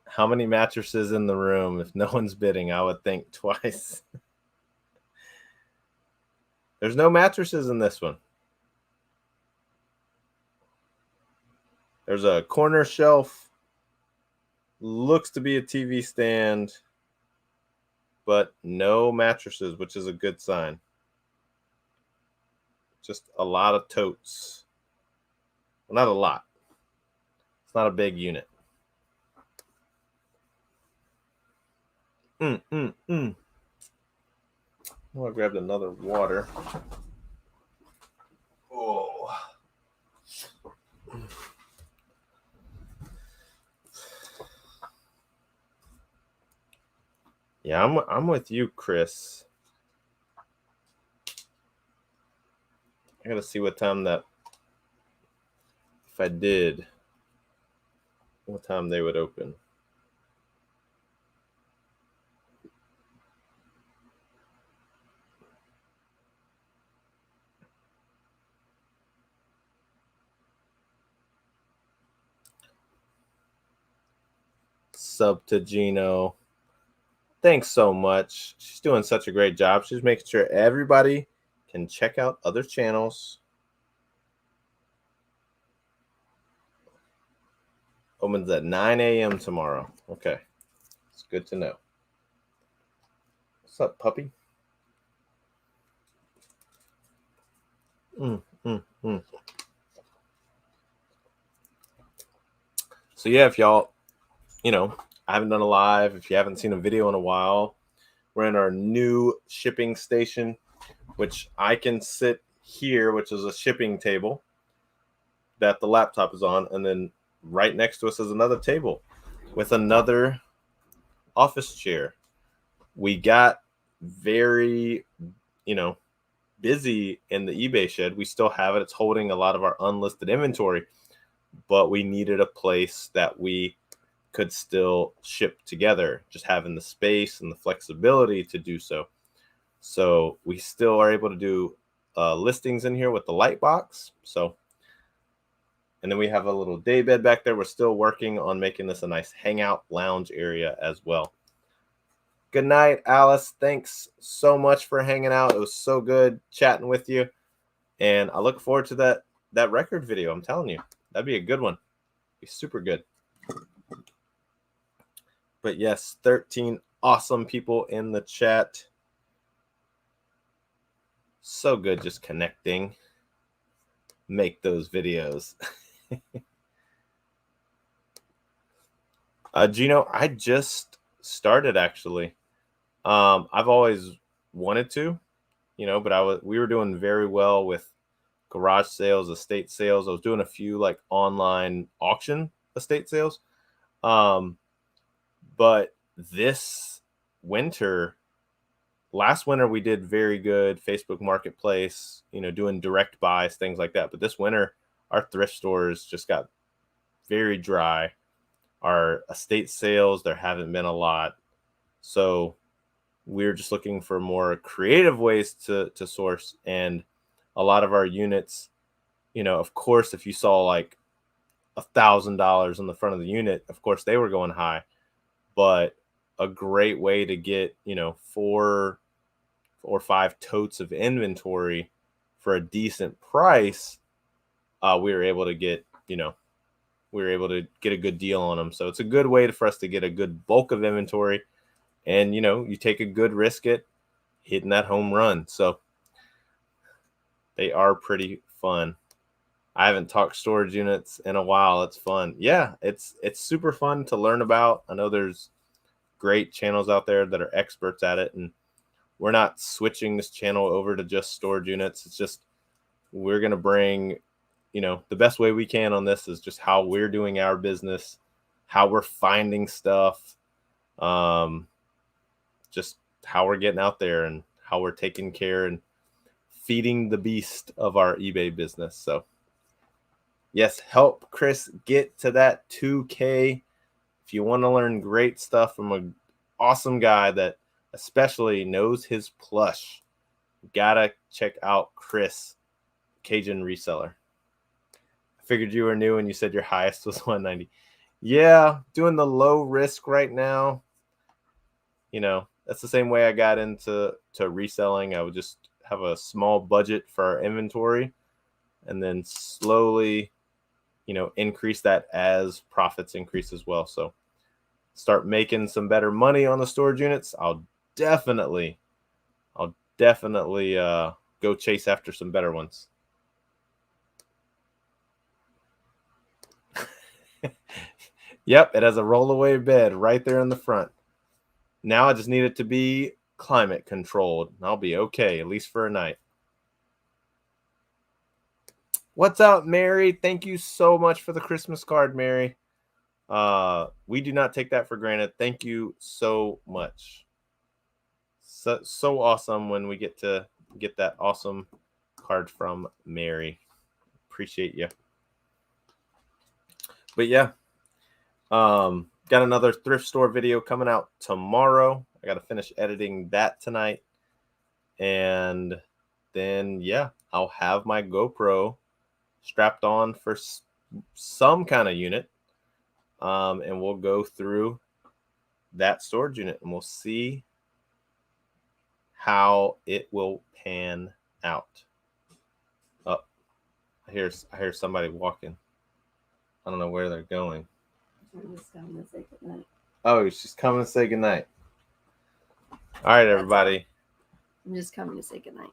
How many mattresses in the room? If no one's bidding, I would think twice. There's no mattresses in this one. There's a corner shelf. Looks to be a TV stand, but no mattresses, which is a good sign. Just a lot of totes. Well, not a lot. It's not a big unit. Oh, I grabbed another water. Oh. Yeah, I'm with you, Chris. I gotta see what time that, if I did, what time they would open. Sub to Gino. Thanks so much. She's doing such a great job. She's making sure everybody can check out other channels. Opens at 9 a.m. tomorrow. Okay. It's good to know. What's up, puppy? So yeah, if y'all, I haven't done a live. If you haven't seen a video in a while, we're in our new shipping station, which I can sit here, which is a shipping table that the laptop is on. And then right next to us is another table with another office chair. We got very, busy in the eBay shed. We still have it. It's holding a lot of our unlisted inventory, but we needed a place that we could still ship together, just having the space and the flexibility to do so. So we still are able to do listings in here with the light box. So, And then we have a little day bed back there. We're still working on making this a nice hangout lounge area as well. Good night, Alice. Thanks so much for hanging out. It was so good chatting with you. And I look forward to that record video. I'm telling you, that'd be a good one. Be super good. But yes, 13 awesome people in the chat. So good just connecting. Make those videos. Gino, I just started actually. I've always wanted to, but we were doing very well with garage sales, estate sales. I was doing a few like online auction estate sales. But this winter, last winter we did very good Facebook Marketplace, doing direct buys, things like that. But this winter, our thrift stores just got very dry. Our estate sales, there haven't been a lot. So we're just looking for more creative ways to source. And a lot of our units, of course, if you saw like $1,000 on the front of the unit, of course they were going high. But a great way to get, 4 or 5 totes of inventory for a decent price, we were able to get, a good deal on them. So it's a good way for us to get a good bulk of inventory. And, you take a good risk at hitting that home run. So they are pretty fun. I haven't talked storage units in a while. It's fun. Yeah, it's super fun to learn about. I know there's great channels out there that are experts at it. And we're not switching this channel over to just storage units. It's just we're going to bring, the best way we can on this is just how we're doing our business, how we're finding stuff, just how we're getting out there and how we're taking care and feeding the beast of our eBay business. So yes, help Chris get to that 2K. If you want to learn great stuff from an awesome guy that especially knows his plush, gotta check out Chris, Cajun Reseller. I figured you were new and you said your highest was 190. Yeah, doing the low risk right now. That's the same way I got into reselling. I would just have a small budget for our inventory and then slowly, increase that as profits increase as well. So start making some better money on the storage units. I'll definitely go chase after some better ones. Yep, it has a rollaway bed right there in the front. Now I just need it to be climate controlled. I'll be okay, at least for a night. What's up, Mary? Thank you so much for the Christmas card, Mary. We do not take that for granted. Thank you so much. So awesome when we get to get that awesome card from Mary. Appreciate you. But yeah, got another thrift store video coming out tomorrow. I got to finish editing that tonight. And then, yeah, I'll have my GoPro strapped on for some kind of unit. And we'll go through that storage unit and we'll see how it will pan out. Oh, I hear somebody walking. I don't know where they're going. I'm just coming to say goodnight. Oh, she's coming to say goodnight. All right, everybody. I'm just coming to say goodnight.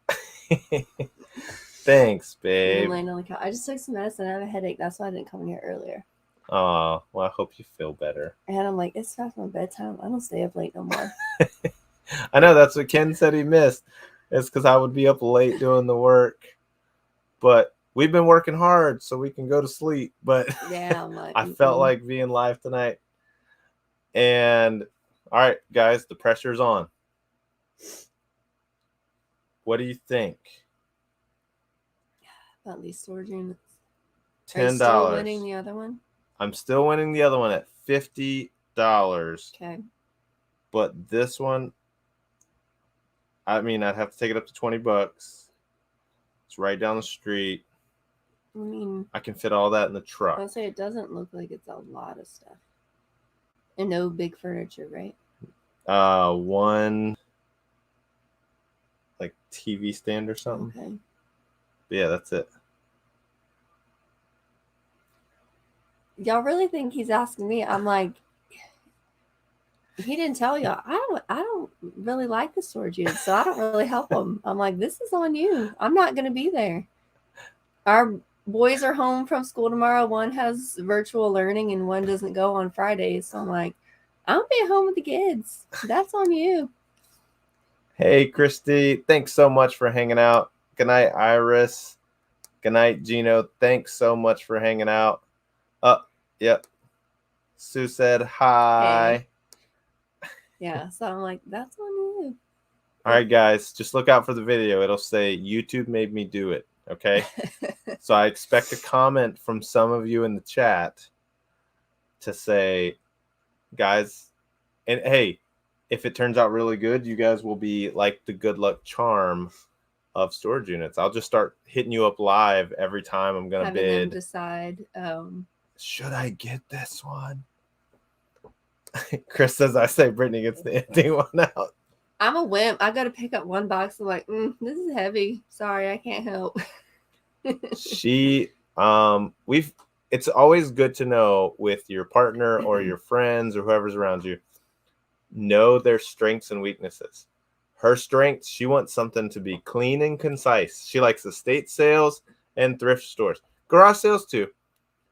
Thanks, I'm babe. laying on the couch. I just took some medicine. I have a headache. That's why I didn't come in here earlier. Oh, well, I hope you feel better. And I'm like, it's past my bedtime. I don't stay up late no more. I know that's what Ken said he missed. It's because I would be up late doing the work. But we've been working hard so we can go to sleep. But Yeah, I'm like, I felt like being live tonight. And all right, guys, the pressure's on. What do you think? about these storage units. $10. Are you still winning the other one? I'm still winning the other one at $50. Okay. But this one, I mean, I'd have to take it up to $20. It's right down the street. I mean, I can fit all that in the truck. I'll say it doesn't look like it's a lot of stuff. And no big furniture, right? One like TV stand or something. Okay. But yeah, that's it. Y'all really think he's asking me? I'm like, he didn't tell y'all. I don't really like the storage unit, so I don't really help him. I'm like, this is on you. I'm not gonna be there. Our boys are home from school tomorrow. One has virtual learning and one doesn't go on Fridays. So I'm like, I'll be at home with the kids. That's on you. Hey, Christy, thanks so much for hanging out. Good night, Iris. Good night, Gino. Thanks so much for hanging out. Yep. Sue said hi. Hey. Yeah, so I'm like, that's on you. All right, guys, just look out for the video. It'll say YouTube made me do it. Okay. So I expect a comment from some of you in the chat to say, guys, and hey, if it turns out really good, you guys will be like the good luck charm of storage units. I'll just start hitting you up live every time I'm going to Having them bid. decide. Should I get this one? Chris says, I say Brittany gets the empty one out. I'm a wimp. I got to pick up one box. I'm like, this is heavy. Sorry, I can't help. It's always good to know with your partner or your friends or whoever's around you, know their strengths and weaknesses. Her strengths, she wants something to be clean and concise. She likes estate sales and thrift stores, garage sales too,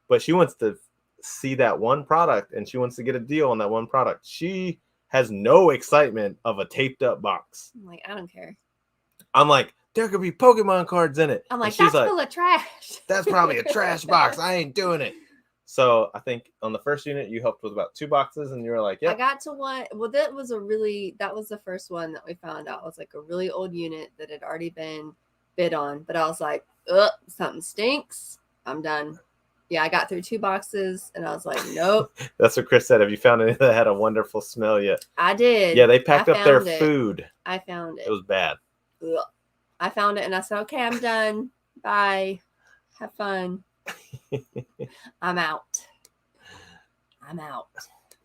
but she wants to see that one product and she wants to get a deal on that one product. She has no excitement of a taped up box. I'm like, I don't care. I'm like, there could be Pokemon cards in it. I'm like, she's that's full of trash. That's probably a trash box. I ain't doing it. So I think on the first unit, you helped with about 2 boxes and you were like, yeah. I got to one. Well, that was the first one that we found out. It was like a really old unit that had already been bid on. But I was like, something stinks. I'm done. Yeah, I got through 2 boxes and I was like, nope. That's what Chris said. Have you found any that had a wonderful smell yet? I did. Yeah, they packed up their food. I found it. It was bad. Ugh. I found it and I said, okay, I'm done. Bye. Have fun. I'm out.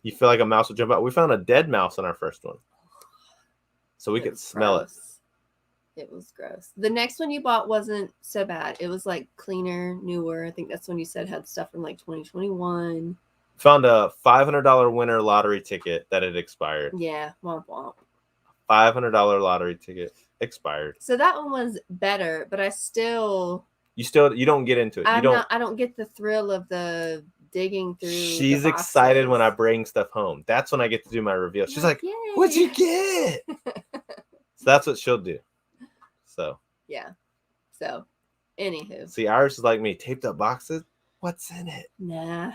You feel like a mouse would jump out. We found a dead mouse in our first one. So we could smell it. It was gross. The next one you bought wasn't so bad. It was like cleaner, newer. I think that's when you said had stuff from like 2021. Found a $500 winner lottery ticket that had expired. Yeah, womp womp. $500 lottery ticket expired. So that one was better, but you don't get into it. I don't get the thrill of the digging through. She's excited when I bring stuff home. That's when I get to do my reveal. She's like, yay. What'd you get? So that's what she'll do. So yeah. So anywho. See, Iris is like me, taped up boxes. What's in it? Nah.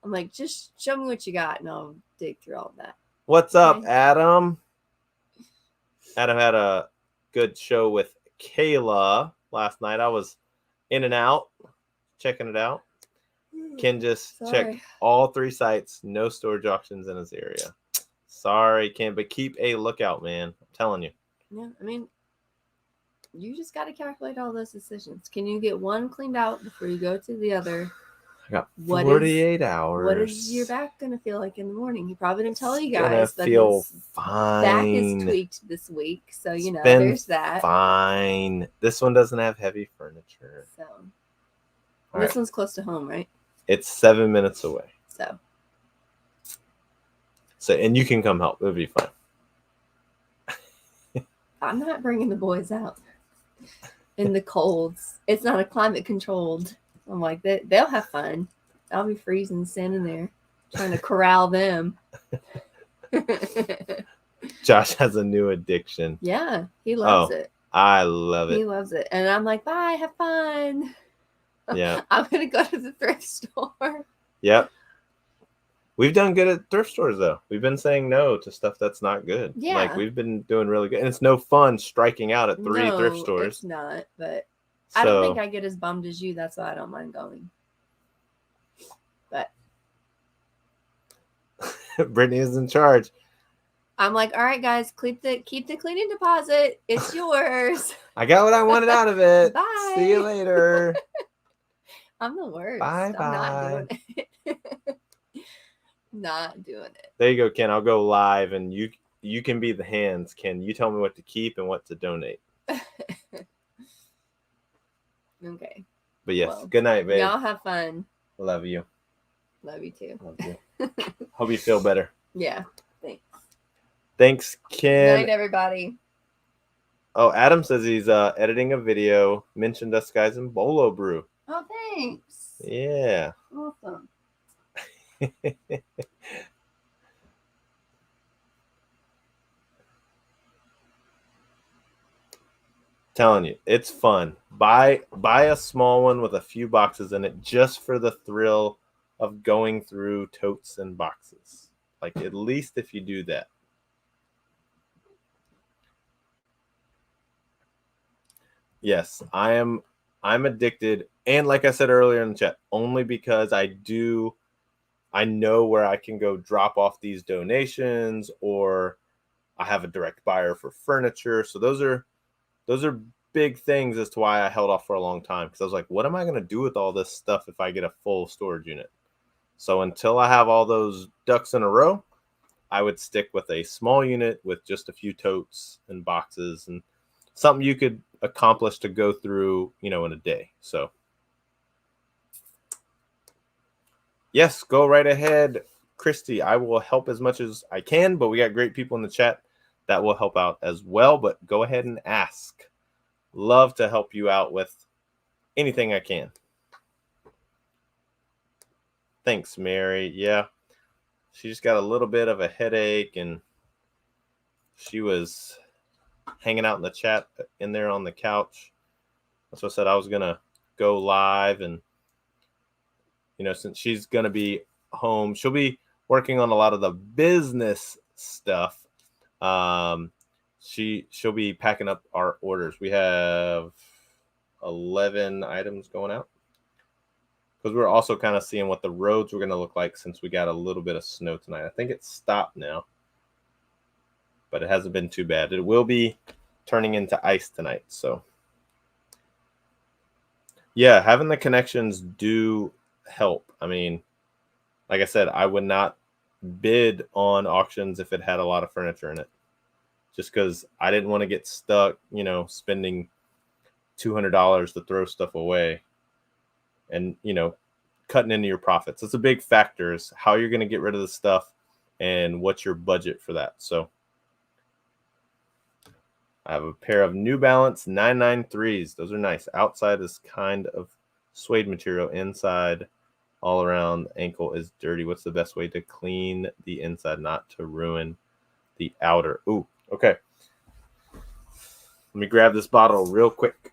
I'm like, just show me what you got and I'll dig through all of that. What's up, Adam? Adam had a good show with Kayla last night. I was in and out, checking it out. Ken just checked all 3 sites. No storage auctions in his area. Sorry, Ken, but keep a lookout, man. I'm telling you. Yeah, I mean, you just got to calculate all those decisions. Can you get one cleaned out before you go to the other? I got 48 hours. What is your back going to feel like in the morning? He probably didn't tell you guys. It's gonna feel fine. Back is tweaked this week. So, there's that. Fine. This one doesn't have heavy furniture. So, this one's close to home, right? It's 7 minutes away. So, and you can come help. It'll be fun. I'm not bringing the boys out in the colds. It's not a climate controlled. I'm like, they'll have fun. I'll be freezing, standing there, trying to corral them. Josh has a new addiction. Yeah, he loves it. I love it. He loves it. And I'm like, bye, have fun. Yeah. I'm going to go to the thrift store. Yep. We've done good at thrift stores, though. We've been saying no to stuff that's not good. Yeah. Like, we've been doing really good. And it's no fun striking out at 3 thrift stores. It's not, but I don't think I get as bummed as you. That's why I don't mind going. But Brittany is in charge. I'm like, all right, guys, keep the cleaning deposit. It's yours. I got what I wanted out of it. Bye. See you later. I'm the worst. Bye I'm not bye. doing it. Not doing it. There you go, Ken. I'll go live, and you can be the hands, Ken. You tell me what to keep and what to donate. Okay. But yes, Well, good night, babe. Y'all have fun. Love you. Love you too. Love you. Hope you feel better. Yeah. Thanks. Thanks, Good Ken. night, everybody. Oh, Adam says he's editing a video. Mentioned us guys in Bolo Brew. Oh, thanks. Yeah. Awesome. Telling you, it's fun. Buy a small one with a few boxes in it just for the thrill of going through totes and boxes. Like, at least if you do that. Yes, I'm addicted, and like I said earlier in the chat, only because I know where I can go drop off these donations, or I have a direct buyer for furniture. So those are big things as to why I held off for a long time, because I was like, what am I going to do with all this stuff if I get a full storage unit? So until I have all those ducks in a row, I would stick with a small unit with just a few totes and boxes and something you could accomplish to go through, in a day. So yes, go right ahead, Christy. I will help as much as I can, but we got great people in the chat that will help out as well. But go ahead and ask. Love to help you out with anything I can. Thanks, Mary. Yeah, she just got a little bit of a headache, and she was hanging out in the chat in there on the couch. That's what I said I was going to go live, and since she's going to be home, she'll be working on a lot of the business stuff. She'll be packing up our orders. We have 11 items going out, because we're also kind of seeing what the roads were going to look like since we got a little bit of snow tonight. I think it's stopped now, but it hasn't been too bad. It will be turning into ice tonight. So yeah, having the connections do help. I mean, like I said, I would not bid on auctions if it had a lot of furniture in it, just because I didn't want to get stuck, spending $200 to throw stuff away and, cutting into your profits. It's a big factor is how you're going to get rid of the stuff and what's your budget for that. So I have a pair of New Balance 993s. Those are nice. Outside is kind of suede material. Inside, all around the ankle is dirty. What's the best way to clean the inside, not to ruin the outer? Ooh, okay. Let me grab this bottle real quick.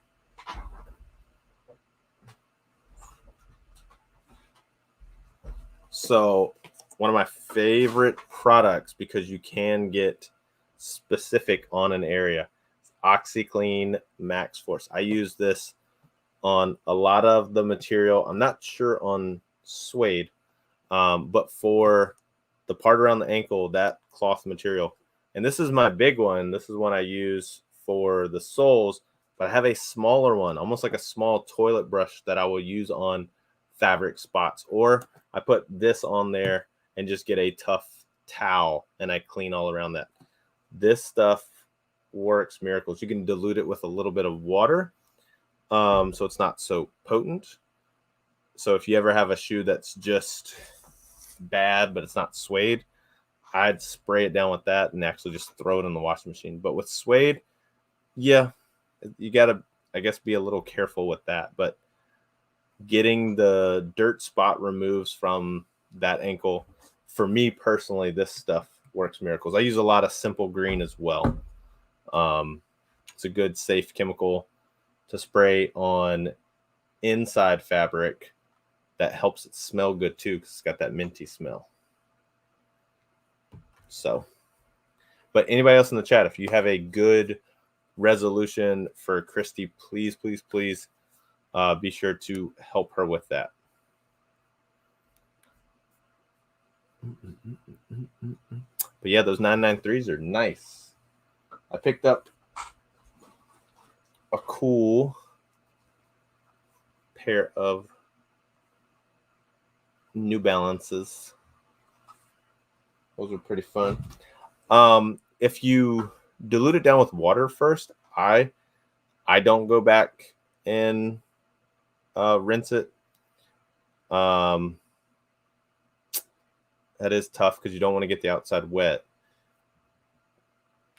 So one of my favorite products, because you can get specific on an area, OxyClean Max Force. I use this on a lot of the material. I'm not sure on suede, but for the part around the ankle, that cloth material. And this is my big one. This is one I use for the soles, but I have a smaller one, almost like a small toilet brush that I will use on fabric spots. Or I put this on there and just get a tough towel and I clean all around that. This stuff works miracles. You can dilute it with a little bit of water, so it's not so potent. So if you ever have a shoe that's just bad but it's not suede, I'd spray it down with that and actually just throw it in the washing machine. But with suede, yeah, you gotta, I guess, be a little careful with that. But getting the dirt spot removes from that ankle, for me personally, this stuff works miracles. I use a lot of Simple Green as well. It's a good, safe chemical to spray on inside fabric that helps it smell good too, because it's got that minty smell. So, but anybody else in the chat, if you have a good resolution for Christy, please, please, please be sure to help her with that. But yeah, those 993s are nice. I picked up a cool pair of New Balances. Those are pretty fun. If you dilute it down with water first, I don't go back and rinse it. That is tough because you don't want to get the outside wet.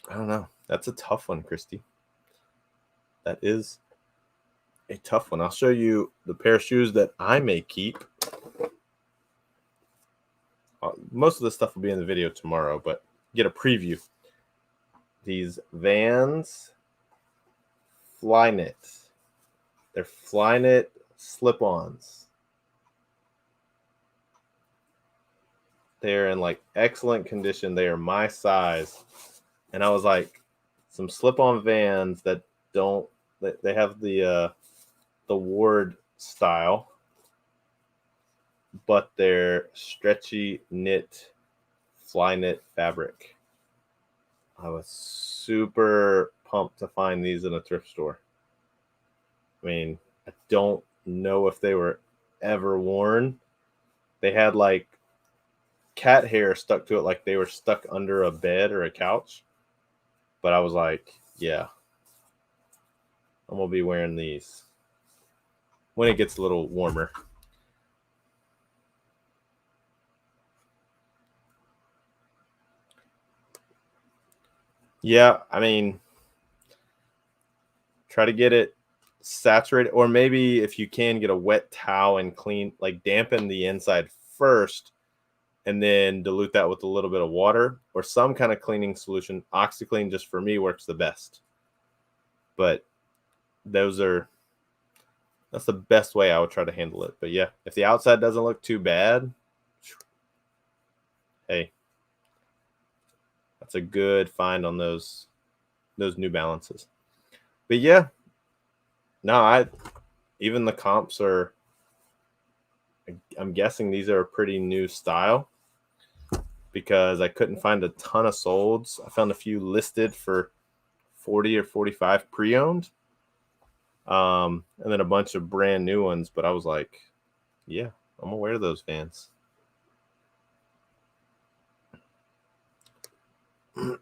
I don't know. That's a tough one, Christy. That is a tough one. I'll show you the pair of shoes that I may keep. Most of the stuff will be in the video tomorrow, but get a preview. These Vans Flyknit. They're Flyknit slip-ons. They're in like excellent condition. They are my size. And I was like, some slip-on Vans that don't, they have the Ward style, but they're stretchy knit, Flyknit fabric. I was super pumped to find these in a thrift store. I mean, I don't know if they were ever worn. They had like cat hair stuck to it, like they were stuck under a bed or a couch. But I was like, yeah, I'm going to be wearing these when it gets a little warmer. Yeah, I mean, try to get it saturated, or maybe if you can get a wet towel and clean, like dampen the inside first and then dilute that with a little bit of water or some kind of cleaning solution. OxyClean, just for me, works the best. But that's the best way I would try to handle it. But yeah, if the outside doesn't look too bad, hey, that's a good find on those New Balances. But yeah, no, even the comps are, I'm guessing these are a pretty new style because I couldn't find a ton of solds. I found a few listed for 40 or 45 pre-owned. And then a bunch of brand new ones, but I was like, yeah, I'm gonna wear those Vans. It's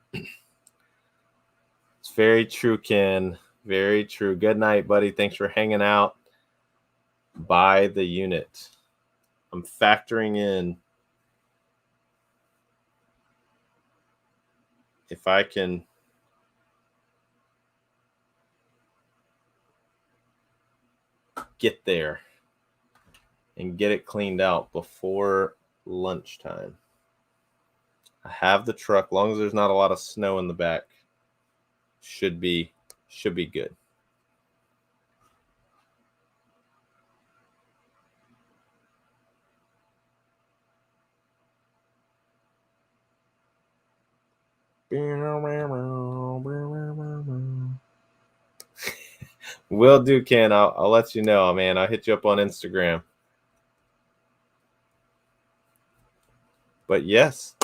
very true, Ken. Very true. Good night, buddy. Thanks for hanging out. Buy the unit. I'm factoring in if I can get there and get it cleaned out before lunchtime. I have the truck. As long as there's not a lot of snow in the back, should be good. Will do, Ken. I'll let you know, man. I'll hit you up on Instagram. But yes,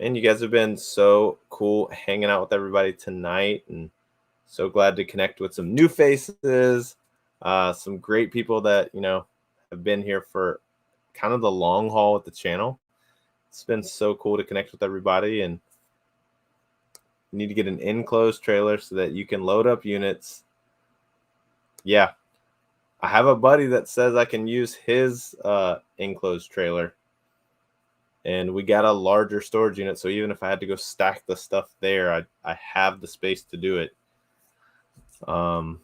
and you guys have been so cool hanging out with everybody tonight, and so glad to connect with some new faces, some great people that have been here for kind of the long haul with the channel. It's been so cool to connect with everybody, and you need to get an enclosed trailer so that you can load up units. Yeah, I have a buddy that says I can use his enclosed trailer, and we got a larger storage unit, so even if I had to go stack the stuff there, I have the space to do it. I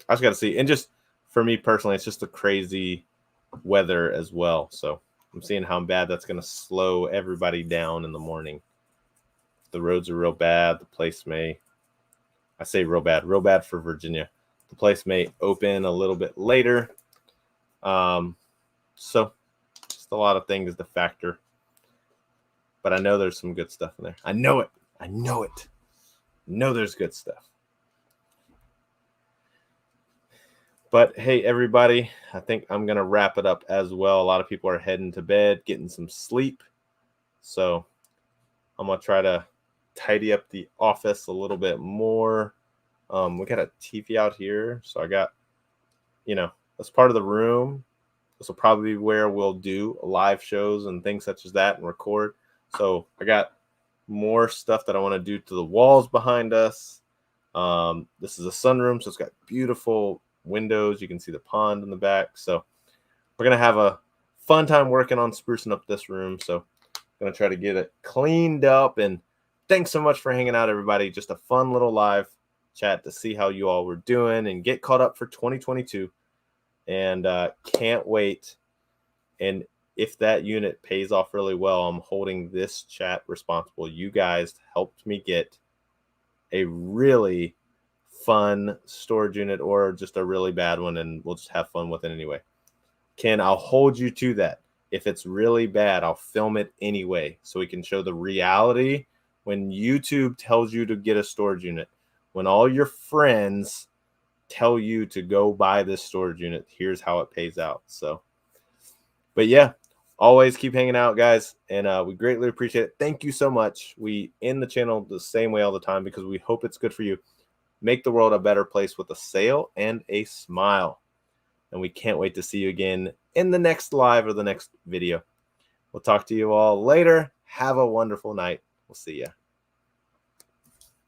just got to see, and just for me personally, it's just a crazy weather as well, so I'm seeing how bad that's going to slow everybody down in the morning. The roads are real bad. The place may, I say real bad for Virginia. The place may open a little bit later. So just a lot of things to factor. But I know there's some good stuff in there. I know it. I know there's good stuff. But hey, everybody, I think I'm going to wrap it up as well. A lot of people are heading to bed, getting some sleep. So I'm going to try to tidy up the office a little bit more. We got a TV out here. So I got, that's part of the room. This will probably be where we'll do live shows and things such as that and record. So I got more stuff that I want to do to the walls behind us. This is a sunroom, so it's got beautiful windows. You can see the pond in the back. So we're going to have a fun time working on sprucing up this room. So I'm going to try to get it cleaned up. And thanks so much for hanging out, everybody. Just a fun little live chat to see how you all were doing and get caught up for 2022. And can't wait. And if that unit pays off really well, I'm holding this chat responsible. You guys helped me get a really fun storage unit or just a really bad one, and we'll just have fun with it anyway. Ken, I'll hold you to that. If it's really bad, I'll film it anyway so we can show the reality when YouTube tells you to get a storage unit. When all your friends tell you to go buy this storage unit, here's how it pays out. So, but yeah, always keep hanging out, guys, and we greatly appreciate it. Thank you so much. We end the channel the same way all the time because we hope it's good for you. Make the world a better place with a sale and a smile. And we can't wait to see you again in the next live or the next video. We'll talk to you all later. Have a wonderful night. We'll see you.